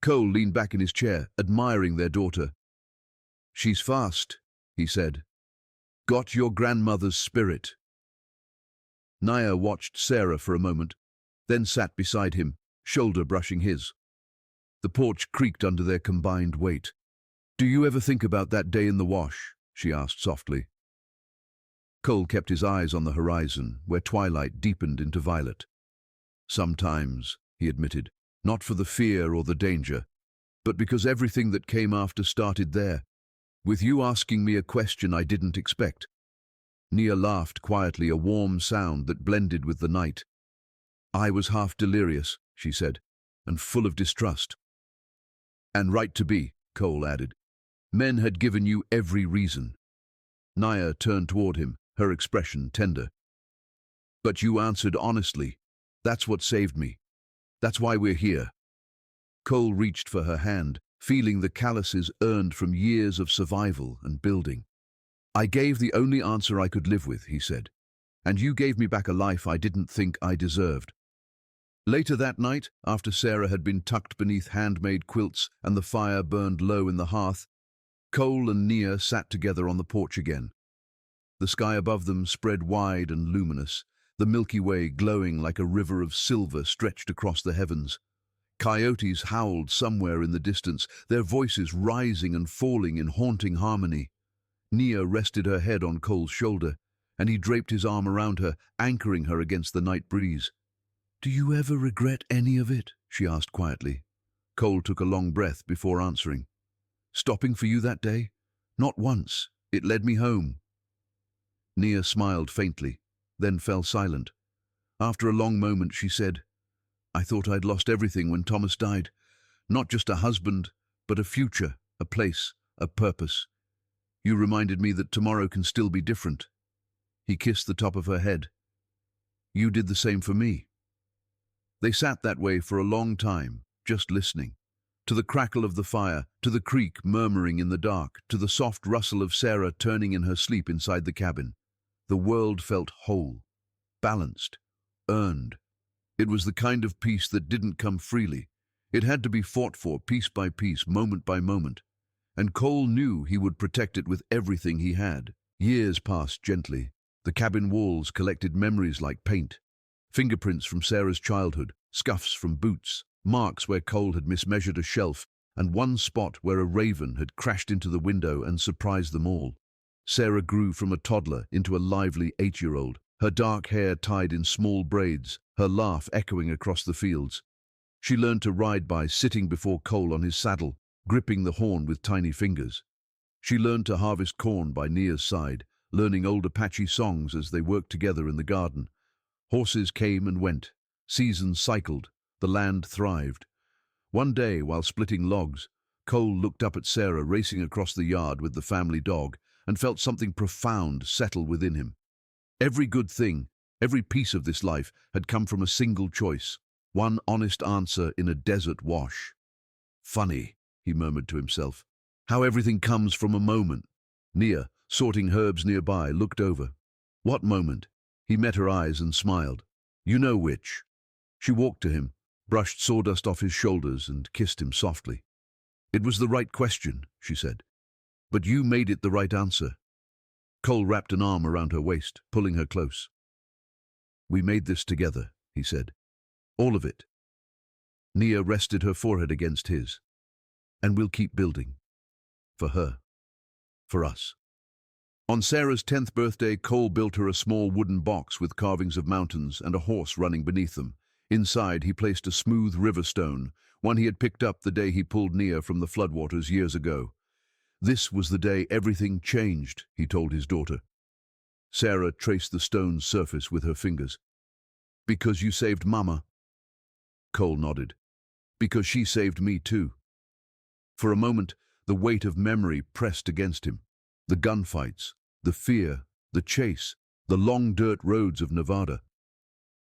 Cole leaned back in his chair, admiring their daughter. She's fast, he said. Got your grandmother's spirit. Nia watched Sarah for a moment, then sat beside him, shoulder brushing his. The porch creaked under their combined weight. Do you ever think about that day in the wash? She asked softly. Cole kept his eyes on the horizon, where twilight deepened into violet. Sometimes, he admitted, not for the fear or the danger, but because everything that came after started there, with you asking me a question I didn't expect. Nia laughed quietly, a warm sound that blended with the night. I was half delirious, she said, and full of distrust. And right to be, Cole added. Men had given you every reason. Nia turned toward him, her expression tender. But you answered honestly. That's what saved me. That's why we're here. Cole reached for her hand, feeling the calluses earned from years of survival and building. I gave the only answer I could live with, he said, and you gave me back a life I didn't think I deserved. Later that night, after Sarah had been tucked beneath handmade quilts and the fire burned low in the hearth, Cole and Nia sat together on the porch again. The sky above them spread wide and luminous, the Milky Way glowing like a river of silver stretched across the heavens. Coyotes howled somewhere in the distance, their voices rising and falling in haunting harmony. Nia rested her head on Cole's shoulder, and he draped his arm around her, anchoring her against the night breeze. Do you ever regret any of it? She asked quietly. Cole took a long breath before answering. Stopping for you that day? Not once. It led me home. Nia smiled faintly, then fell silent. After a long moment she said, I thought I'd lost everything when Thomas died. Not just a husband, but a future, a place, a purpose. You reminded me that tomorrow can still be different. He kissed the top of her head. You did the same for me. They sat that way for a long time, just listening. To the crackle of the fire, to the creak murmuring in the dark, to the soft rustle of Sarah turning in her sleep inside the cabin. The world felt whole, balanced, earned. It was the kind of peace that didn't come freely. It had to be fought for piece by piece, moment by moment. And Cole knew he would protect it with everything he had. Years passed gently. The cabin walls collected memories like paint. Fingerprints from Sarah's childhood, scuffs from boots, marks where Cole had mismeasured a shelf, and one spot where a raven had crashed into the window and surprised them all. Sarah grew from a toddler into a lively 8-year-old, her dark hair tied in small braids, her laugh echoing across the fields. She learned to ride by sitting before Cole on his saddle, gripping the horn with tiny fingers. She learned to harvest corn by Nia's side, learning old Apache songs as they worked together in the garden. Horses came and went, seasons cycled, the land thrived. One day, while splitting logs, Cole looked up at Sarah racing across the yard with the family dog and felt something profound settle within him. Every good thing, every piece of this life had come from a single choice, one honest answer in a desert wash. Funny, he murmured to himself, how everything comes from a moment. Nia, sorting herbs nearby, looked over. What moment? He met her eyes and smiled. You know which. She walked to him, brushed sawdust off his shoulders and kissed him softly. It was the right question, she said. But you made it the right answer. Cole wrapped an arm around her waist, pulling her close. We made this together, he said. All of it. Nia rested her forehead against his. And we'll keep building. For her. For us. On Sarah's 10th birthday, Cole built her a small wooden box with carvings of mountains and a horse running beneath them. Inside, he placed a smooth river stone, one he had picked up the day he pulled Nia from the floodwaters years ago. This was the day everything changed, he told his daughter. Sarah traced the stone's surface with her fingers. Because you saved Mama. Cole nodded. Because she saved me too. For a moment, the weight of memory pressed against him. The gunfights, the fear, the chase, the long dirt roads of Nevada.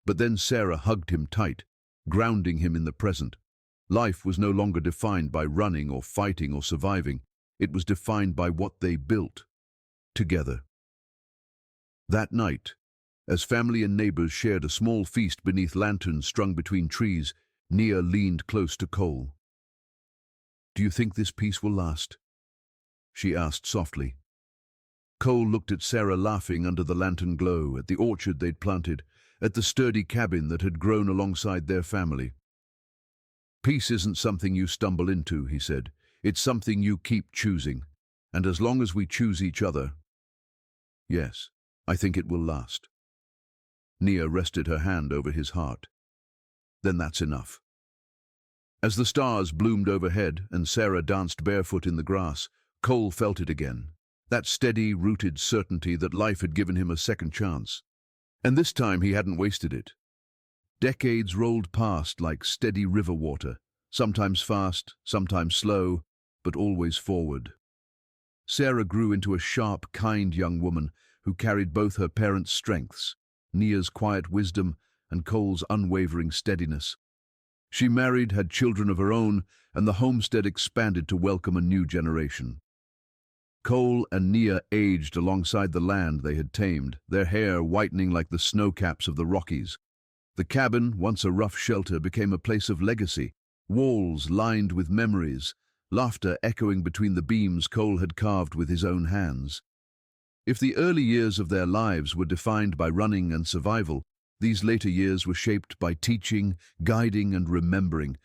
But then Sarah hugged him tight, grounding him in the present. Life was no longer defined by running or fighting or surviving. It was defined by what they built, together. That night, as family and neighbors shared a small feast beneath lanterns strung between trees, Nia leaned close to Cole. Do you think this peace will last? She asked softly. Cole looked at Sarah laughing under the lantern glow, at the orchard they'd planted, at the sturdy cabin that had grown alongside their family. Peace isn't something you stumble into, he said. It's something you keep choosing. And as long as we choose each other, yes, I think it will last. Nia rested her hand over his heart. Then that's enough. As the stars bloomed overhead and Sarah danced barefoot in the grass, Cole felt it again. That steady, rooted certainty that life had given him a second chance. And this time he hadn't wasted it. Decades rolled past like steady river water, sometimes fast, sometimes slow, but always forward. Sarah grew into a sharp, kind young woman who carried both her parents' strengths, Nia's quiet wisdom and Cole's unwavering steadiness. She married, had children of her own, and the homestead expanded to welcome a new generation. Cole and Nia aged alongside the land they had tamed, their hair whitening like the snowcaps of the Rockies. The cabin, once a rough shelter, became a place of legacy, walls lined with memories, laughter echoing between the beams Cole had carved with his own hands. If the early years of their lives were defined by running and survival, these later years were shaped by teaching, guiding, and remembering.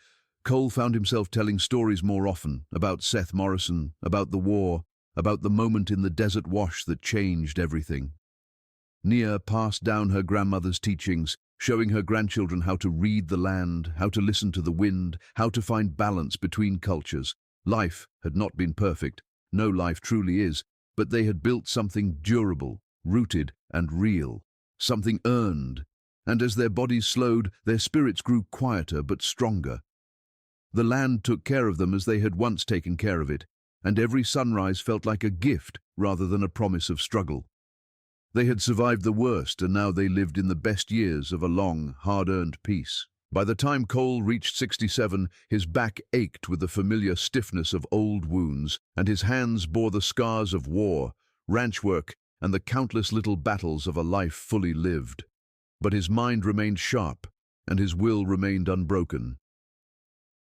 Cole found himself telling stories more often about Seth Morrison, about the war, about the moment in the desert wash that changed everything. Nia passed down her grandmother's teachings, showing her grandchildren how to read the land, how to listen to the wind, how to find balance between cultures. Life had not been perfect, no life truly is, but they had built something durable, rooted and real, something earned, and as their bodies slowed, their spirits grew quieter but stronger. The land took care of them as they had once taken care of it, and every sunrise felt like a gift rather than a promise of struggle. They had survived the worst, and now they lived in the best years of a long, hard-earned peace. By the time Cole reached 67, his back ached with the familiar stiffness of old wounds, and his hands bore the scars of war, ranch work, and the countless little battles of a life fully lived. But his mind remained sharp, and his will remained unbroken.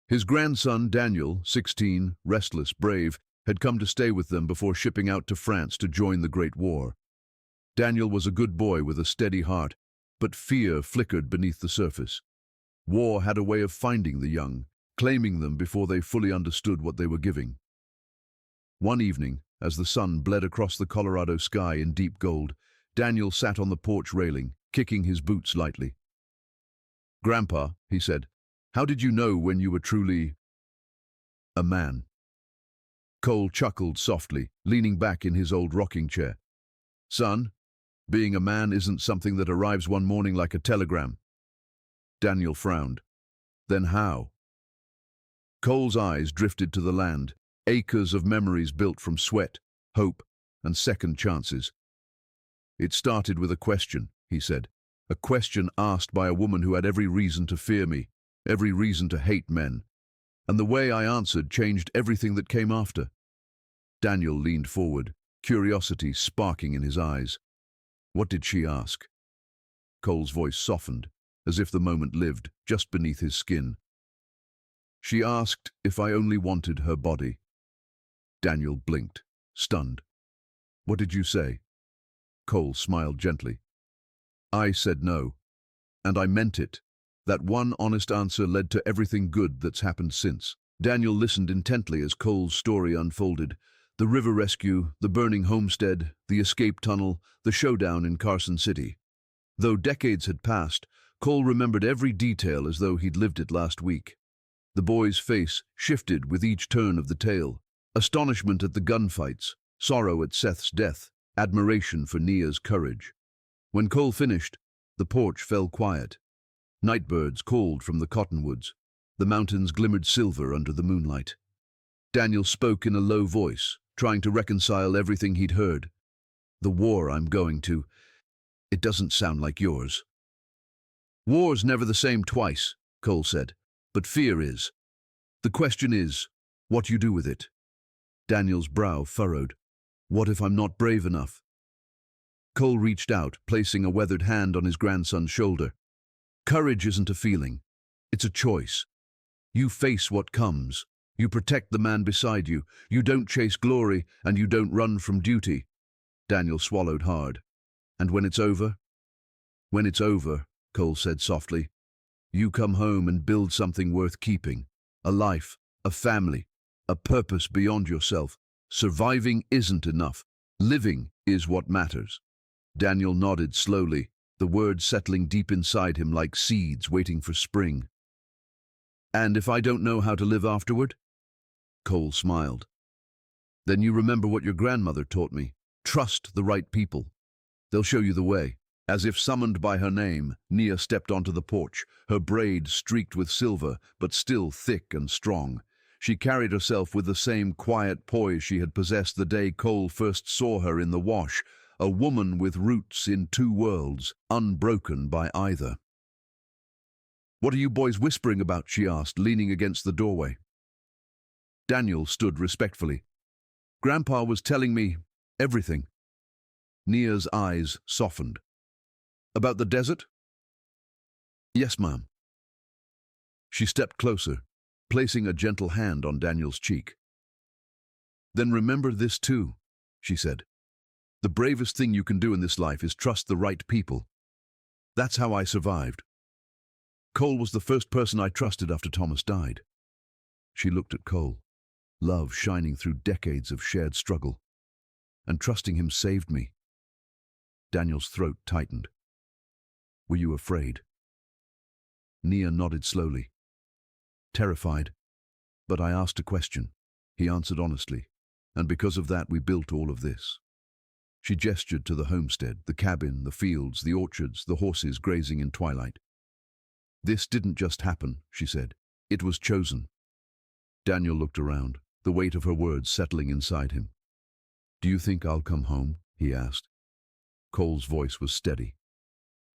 His grandson, Daniel, 16, restless, brave, had come to stay with them before shipping out to France to join the Great War. Daniel was a good boy with a steady heart, but fear flickered beneath the surface. War had a way of finding the young, claiming them before they fully understood what they were giving. One evening, as the sun bled across the Colorado sky in deep gold, Daniel sat on the porch railing, kicking his boots lightly. "Grandpa," he said, "how did you know when you were truly a man?" Cole chuckled softly, leaning back in his old rocking chair. "Son, being a man isn't something that arrives one morning like a telegram." Daniel frowned. "Then how?" Cole's eyes drifted to the land, acres of memories built from sweat, hope, and second chances. "It started with a question," he said. "A question asked by a woman who had every reason to fear me, every reason to hate men. And the way I answered changed everything that came after." Daniel leaned forward, curiosity sparking in his eyes. "What did she ask?" Cole's voice softened, as if the moment lived just beneath his skin. "She asked if I only wanted her body." Daniel blinked, stunned. "What did you say?" Cole smiled gently. "I said no, and I meant it. That one honest answer led to everything good that's happened since." Daniel listened intently as Cole's story unfolded. The river rescue, the burning homestead, the escape tunnel, the showdown in Carson City. Though decades had passed, Cole remembered every detail as though he'd lived it last week. The boy's face shifted with each turn of the tale. Astonishment at the gunfights, sorrow at Seth's death, admiration for Nia's courage. When Cole finished, the porch fell quiet. Nightbirds called from the cottonwoods. The mountains glimmered silver under the moonlight. Daniel spoke in a low voice, trying to reconcile everything he'd heard. "The war I'm going to, it doesn't sound like yours." "War's never the same twice," Cole said, "but fear is. The question is, what you do with it." Daniel's brow furrowed. "What if I'm not brave enough?" Cole reached out, placing a weathered hand on his grandson's shoulder. "Courage isn't a feeling. It's a choice. You face what comes. You protect the man beside you. You don't chase glory, and you don't run from duty." Daniel swallowed hard. "And when it's over?" "When it's over," Cole said softly, "you come home and build something worth keeping. A life, a family, a purpose beyond yourself. Surviving isn't enough. Living is what matters." Daniel nodded slowly, the words settling deep inside him like seeds waiting for spring. And if I don't know how to live afterward? Cole smiled. Then you remember what your grandmother taught me. Trust the right people. They'll show you the way. As if summoned by her name, Nia stepped onto the porch, her braid streaked with silver, but still thick and strong. She carried herself with the same quiet poise she had possessed the day Cole first saw her in the wash, a woman with roots in two worlds, unbroken by either. "What are you boys whispering about?" she asked, leaning against the doorway. Daniel stood respectfully. "Grandpa was telling me everything." Nia's eyes softened. "About the desert?" "Yes, ma'am." She stepped closer, placing a gentle hand on Daniel's cheek. "Then remember this too," she said. "The bravest thing you can do in this life is trust the right people. That's how I survived. Cole was the first person I trusted after Thomas died." She looked at Cole, love shining through decades of shared struggle. "And trusting him saved me." Daniel's throat tightened. "Were you afraid?" Nia nodded slowly. "Terrified, but I asked a question," he answered honestly, "and because of that we built all of this." She gestured to the homestead, the cabin, the fields, the orchards, the horses grazing in twilight. "This didn't just happen," she said. "It was chosen." Daniel looked around, the weight of her words settling inside him. "Do you think I'll come home?" he asked. Cole's voice was steady.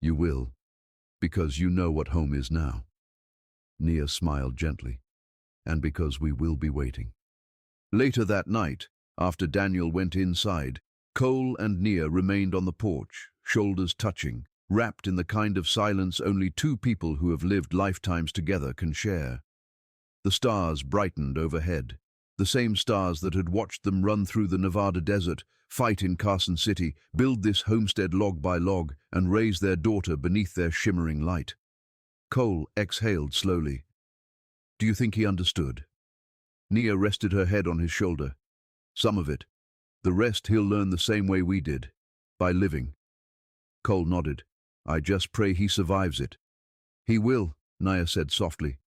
"You will, because you know what home is now." Nia smiled gently. "And because we will be waiting." Later that night, after Daniel went inside, Cole and Nia remained on the porch, shoulders touching, wrapped in the kind of silence only two people who have lived lifetimes together can share. The stars brightened overhead, the same stars that had watched them run through the Nevada desert, fight in Carson City, build this homestead log by log, and raise their daughter beneath their shimmering light. Cole exhaled slowly. "Do you think he understood?" Nia rested her head on his shoulder. "Some of it. The rest he'll learn the same way we did, by living." Cole nodded. "I just pray he survives it." "He will," Nia said softly.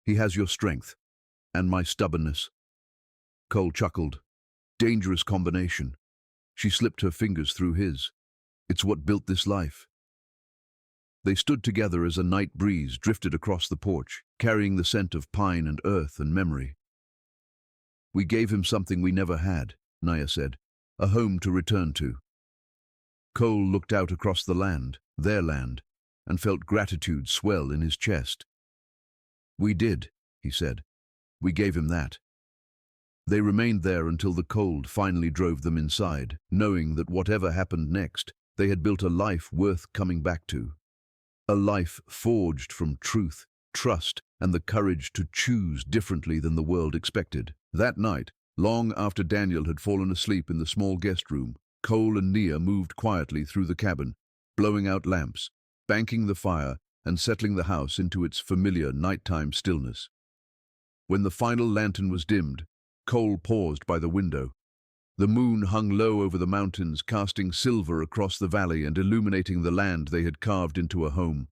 "He has your strength, and my stubbornness." Cole chuckled. "Dangerous combination." She slipped her fingers through his. "It's what built this life." They stood together as a night breeze drifted across the porch, carrying the scent of pine and earth and memory. "We gave him something we never had," Nia said, "a home to return to." Cole looked out across the land, their land, and felt gratitude swell in his chest. "We did," he said. "We gave him that." They remained there until the cold finally drove them inside, knowing that whatever happened next, they had built a life worth coming back to. A life forged from truth, trust, and the courage to choose differently than the world expected. That night, long after Daniel had fallen asleep in the small guest room, Cole and Nia moved quietly through the cabin, blowing out lamps, banking the fire, and settling the house into its familiar nighttime stillness. When the final lantern was dimmed, Cole paused by the window. The moon hung low over the mountains, casting silver across the valley and illuminating the land they had carved into a home.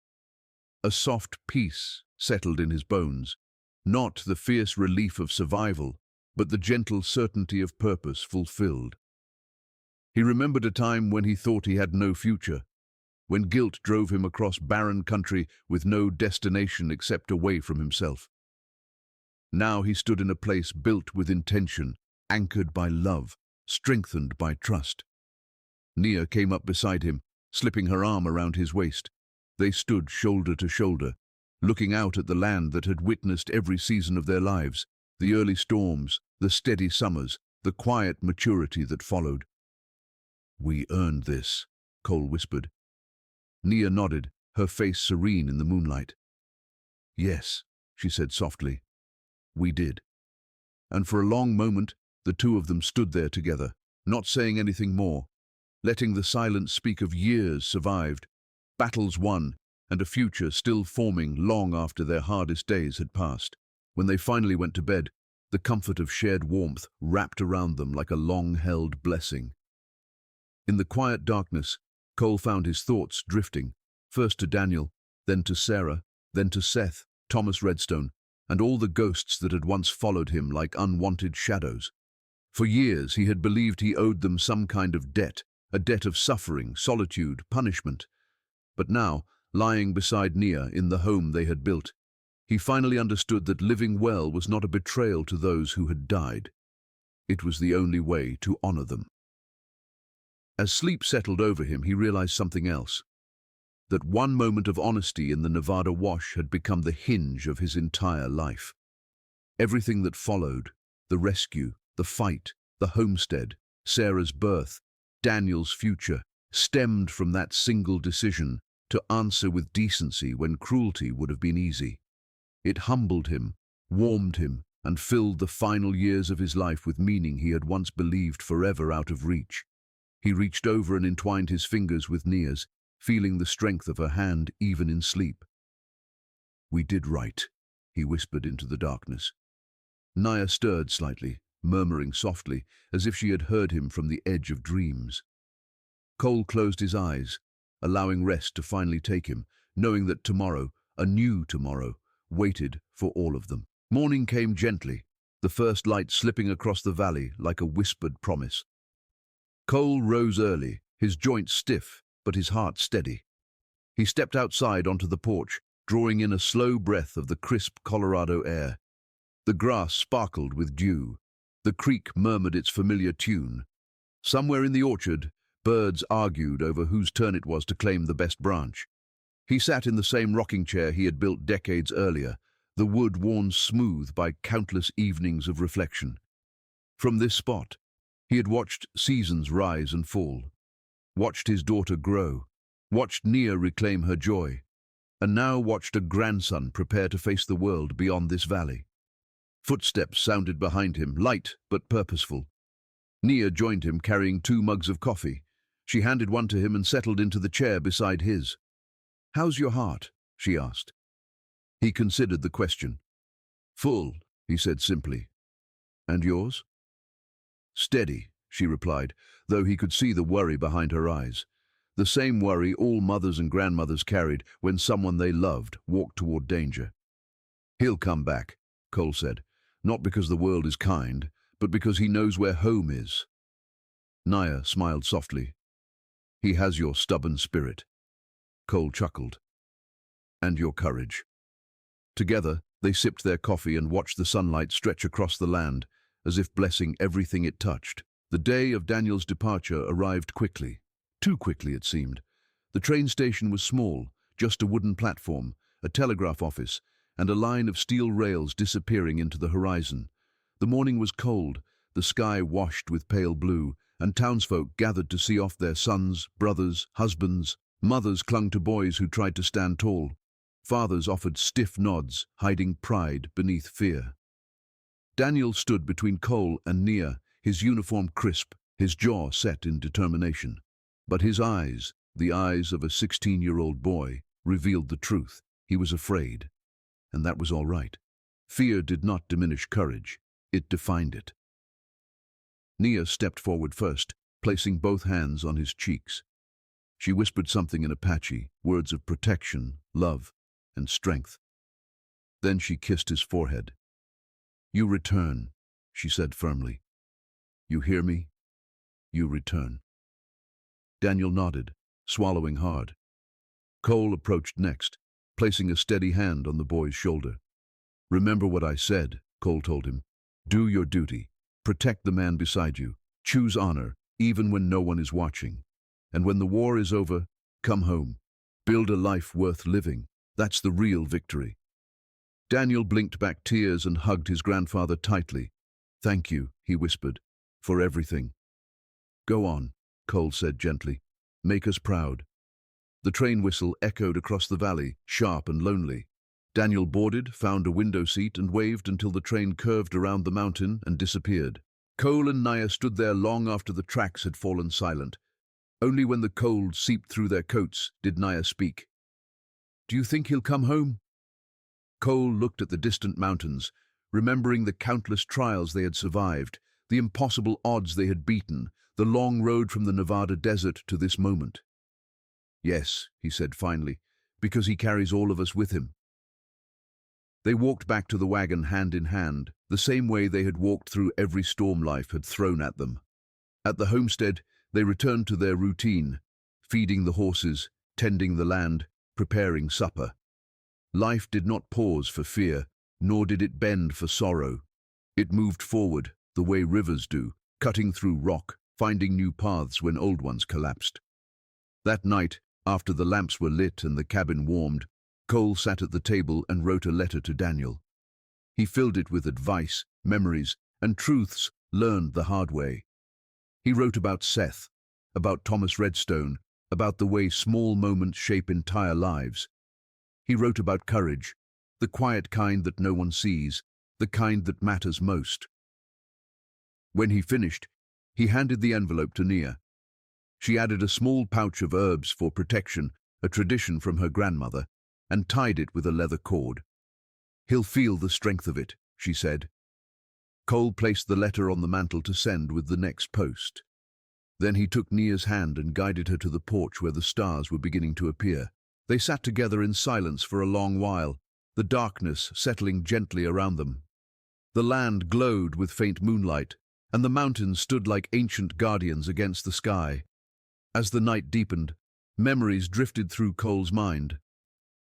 A soft peace settled in his bones, not the fierce relief of survival, but the gentle certainty of purpose fulfilled. He remembered a time when he thought he had no future, when guilt drove him across barren country with no destination except away from himself. Now he stood in a place built with intention, anchored by love, strengthened by trust. Nia came up beside him, slipping her arm around his waist. They stood shoulder to shoulder, looking out at the land that had witnessed every season of their lives, the early storms, the steady summers, the quiet maturity that followed. "We earned this," Cole whispered. Nia nodded, her face serene in the moonlight. "Yes," she said softly. "We did." And for a long moment, the two of them stood there together, not saying anything more, letting the silence speak of years survived, battles won, and a future still forming long after their hardest days had passed. When they finally went to bed, the comfort of shared warmth wrapped around them like a long-held blessing. In the quiet darkness, Cole found his thoughts drifting, first to Daniel, then to Sarah, then to Seth, Thomas Redstone, and all the ghosts that had once followed him like unwanted shadows. For years he had believed he owed them some kind of debt, a debt of suffering, solitude, punishment. But now, lying beside Nia in the home they had built, he finally understood that living well was not a betrayal to those who had died. It was the only way to honor them. As sleep settled over him, he realized something else. That one moment of honesty in the Nevada wash had become the hinge of his entire life. Everything that followed, the rescue, the fight, the homestead, Sarah's birth, Daniel's future, stemmed from that single decision to answer with decency when cruelty would have been easy. It humbled him, warmed him, and filled the final years of his life with meaning he had once believed forever out of reach. He reached over and entwined his fingers with Nia's, feeling the strength of her hand even in sleep. "We did right," he whispered into the darkness. Nia stirred slightly, murmuring softly, as if she had heard him from the edge of dreams. Cole closed his eyes, allowing rest to finally take him, knowing that tomorrow, a new tomorrow, waited for all of them. Morning came gently, the first light slipping across the valley like a whispered promise. Cole rose early, his joints stiff, but his heart steady. He stepped outside onto the porch, drawing in a slow breath of the crisp Colorado air. The grass sparkled with dew. The creek murmured its familiar tune. Somewhere in the orchard, birds argued over whose turn it was to claim the best branch. He sat in the same rocking chair he had built decades earlier, the wood worn smooth by countless evenings of reflection. From this spot, he had watched seasons rise and fall, watched his daughter grow, watched Nia reclaim her joy, and now watched a grandson prepare to face the world beyond this valley. Footsteps sounded behind him, light but purposeful. Nia joined him, carrying 2 mugs of coffee. She handed one to him and settled into the chair beside his. "How's your heart?" she asked. He considered the question. "Full," he said simply. "And yours?" "Steady," she replied, though he could see the worry behind her eyes. The same worry all mothers and grandmothers carried when someone they loved walked toward danger. "He'll come back," Cole said, "not because the world is kind, but because he knows where home is." Nia smiled softly. "He has your stubborn spirit." Cole chuckled. "And your courage." Together, they sipped their coffee and watched the sunlight stretch across the land, as if blessing everything it touched. The day of Daniel's departure arrived quickly. Too quickly, it seemed. The train station was small, just a wooden platform, a telegraph office, and a line of steel rails disappearing into the horizon. The morning was cold, the sky washed with pale blue, and townsfolk gathered to see off their sons, brothers, husbands. Mothers clung to boys who tried to stand tall. Fathers offered stiff nods, hiding pride beneath fear. Daniel stood between Cole and Nia, his uniform crisp, his jaw set in determination. But his eyes, the eyes of a 16-year-old boy, revealed the truth. He was afraid. And that was all right. Fear did not diminish courage. It defined it. Nia stepped forward first, placing both hands on his cheeks. She whispered something in Apache, words of protection, love, and strength. Then she kissed his forehead. "You return," she said firmly. "You hear me? You return." Daniel nodded, swallowing hard. Cole approached next, placing a steady hand on the boy's shoulder. "Remember what I said," Cole told him. "Do your duty. Protect the man beside you. Choose honor, even when no one is watching. And when the war is over, come home. Build a life worth living. That's the real victory." Daniel blinked back tears and hugged his grandfather tightly. "Thank you," he whispered, "for everything." "Go on," Cole said gently. "Make us proud." The train whistle echoed across the valley, sharp and lonely. Daniel boarded, found a window seat, and waved until the train curved around the mountain and disappeared. Cole and Nia stood there long after the tracks had fallen silent. Only when the cold seeped through their coats did Nia speak. "Do you think he'll come home?" Cole looked at the distant mountains, remembering the countless trials they had survived, the impossible odds they had beaten, the long road from the Nevada desert to this moment. "Yes," he said finally, "because he carries all of us with him." They walked back to the wagon hand in hand, the same way they had walked through every storm life had thrown at them. At the homestead, they returned to their routine, feeding the horses, tending the land, preparing supper. Life did not pause for fear, nor did it bend for sorrow. It moved forward, the way rivers do, cutting through rock, finding new paths when old ones collapsed. That night, after the lamps were lit and the cabin warmed, Cole sat at the table and wrote a letter to Daniel. He filled it with advice, memories, and truths learned the hard way. He wrote about Seth, about Thomas Redstone, about the way small moments shape entire lives. He wrote about courage, the quiet kind that no one sees, the kind that matters most. When he finished, he handed the envelope to Nia. She added a small pouch of herbs for protection, a tradition from her grandmother, and tied it with a leather cord. "He'll feel the strength of it," she said. Cole placed the letter on the mantel to send with the next post. Then he took Nia's hand and guided her to the porch where the stars were beginning to appear. They sat together in silence for a long while, the darkness settling gently around them. The land glowed with faint moonlight, and the mountains stood like ancient guardians against the sky. As the night deepened, memories drifted through Cole's mind.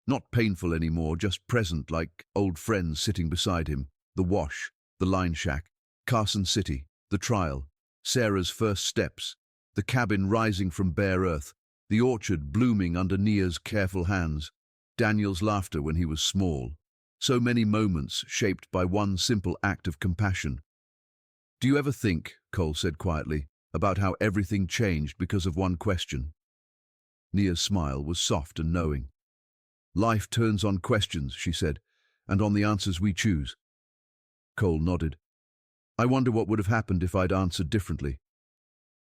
Not painful anymore, just present, like old friends sitting beside him. The wash, the line shack, Carson City, the trial, Sarah's first steps, the cabin rising from bare earth, the orchard blooming under Nia's careful hands, Daniel's laughter when he was small. So many moments shaped by one simple act of compassion. "Do you ever think," Cole said quietly, "about how everything changed because of one question?" Nia's smile was soft and knowing. "Life turns on questions," she said, "and on the answers we choose." Cole nodded. "I wonder what would have happened if I'd answered differently."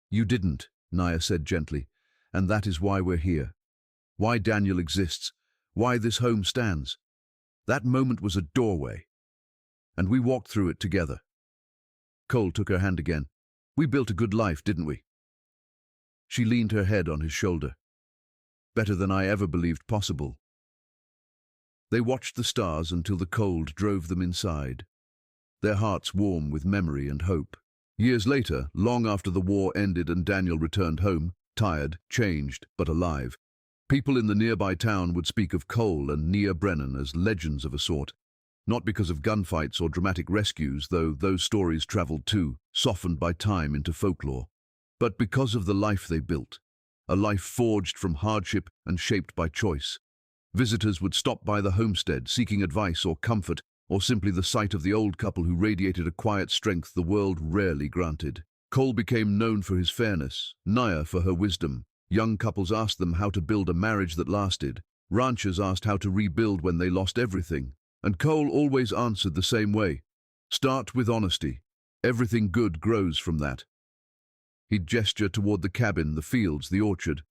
"You didn't," Nia said gently, "and that is why we're here. Why Daniel exists, why this home stands. That moment was a doorway, and we walked through it together." Cole took her hand again. "We built a good life, didn't we?" She leaned her head on his shoulder. "Better than I ever believed possible." They watched the stars until the cold drove them inside, their hearts warm with memory and hope. Years later, long after the war ended and Daniel returned home, tired, changed, but alive, people in the nearby town would speak of Cole and Nia Brennan as legends of a sort. Not because of gunfights or dramatic rescues, though those stories traveled too, softened by time into folklore, but because of the life they built, a life forged from hardship and shaped by choice. Visitors would stop by the homestead, seeking advice or comfort, or simply the sight of the old couple who radiated a quiet strength the world rarely granted. Cole became known for his fairness, Nia for her wisdom. Young couples asked them how to build a marriage that lasted. Ranchers asked how to rebuild when they lost everything. And Cole always answered the same way: "Start with honesty. Everything good grows from that." He'd gesture toward the cabin, the fields, the orchard.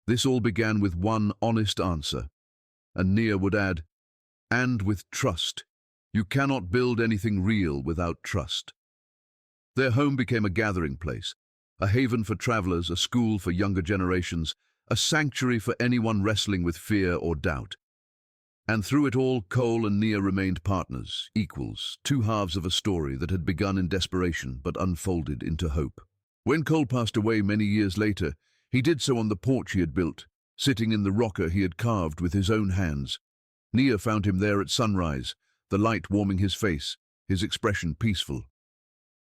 "This all began with one honest answer." And Nia would add, "And with trust. You cannot build anything real without trust." Their home became a gathering place, a haven for travelers, a school for younger generations, a sanctuary for anyone wrestling with fear or doubt. And through it all, Cole and Nia remained partners, equals, two halves of a story that had begun in desperation but unfolded into hope. When Cole passed away many years later, he did so on the porch he had built, sitting in the rocker he had carved with his own hands. Nia found him there at sunrise, the light warming his face, his expression peaceful.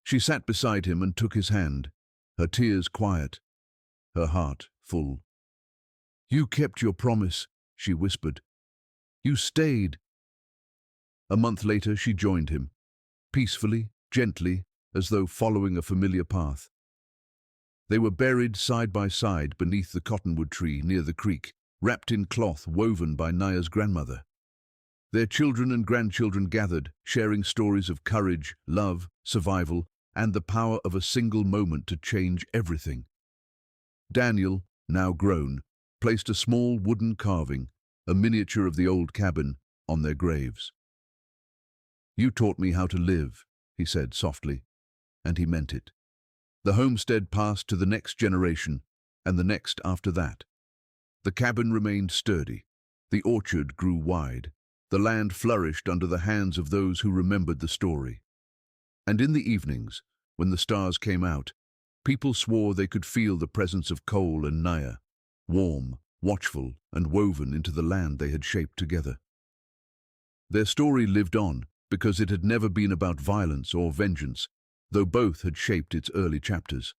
She sat beside him and took his hand, her tears quiet, her heart full. "You kept your promise," she whispered. "You stayed." A month later, she joined him, peacefully, gently, as though following a familiar path. They were buried side by side beneath the cottonwood tree near the creek, wrapped in cloth woven by Nia's grandmother. Their children and grandchildren gathered, sharing stories of courage, love, survival, and the power of a single moment to change everything. Daniel, now grown, placed a small wooden carving, a miniature of the old cabin, on their graves. "You taught me how to live," he said softly, and he meant it. The homestead passed to the next generation, and the next after that. The cabin remained sturdy. The orchard grew wide. The land flourished under the hands of those who remembered the story. And in the evenings, when the stars came out, people swore they could feel the presence of Cole and Naya, warm, watchful, and woven into the land they had shaped together. Their story lived on because it had never been about violence or vengeance, though both had shaped its early chapters.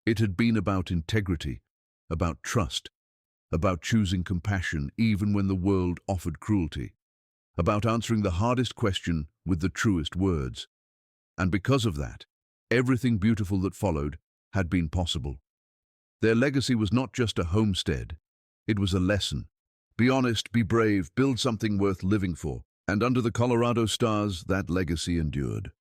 It had been about integrity, about trust, about choosing compassion even when the world offered cruelty, about answering the hardest question with the truest words. And because of that, everything beautiful that followed had been possible. Their legacy was not just a homestead, it was a lesson. Be honest, be brave, build something worth living for. And under the Colorado stars, that legacy endured.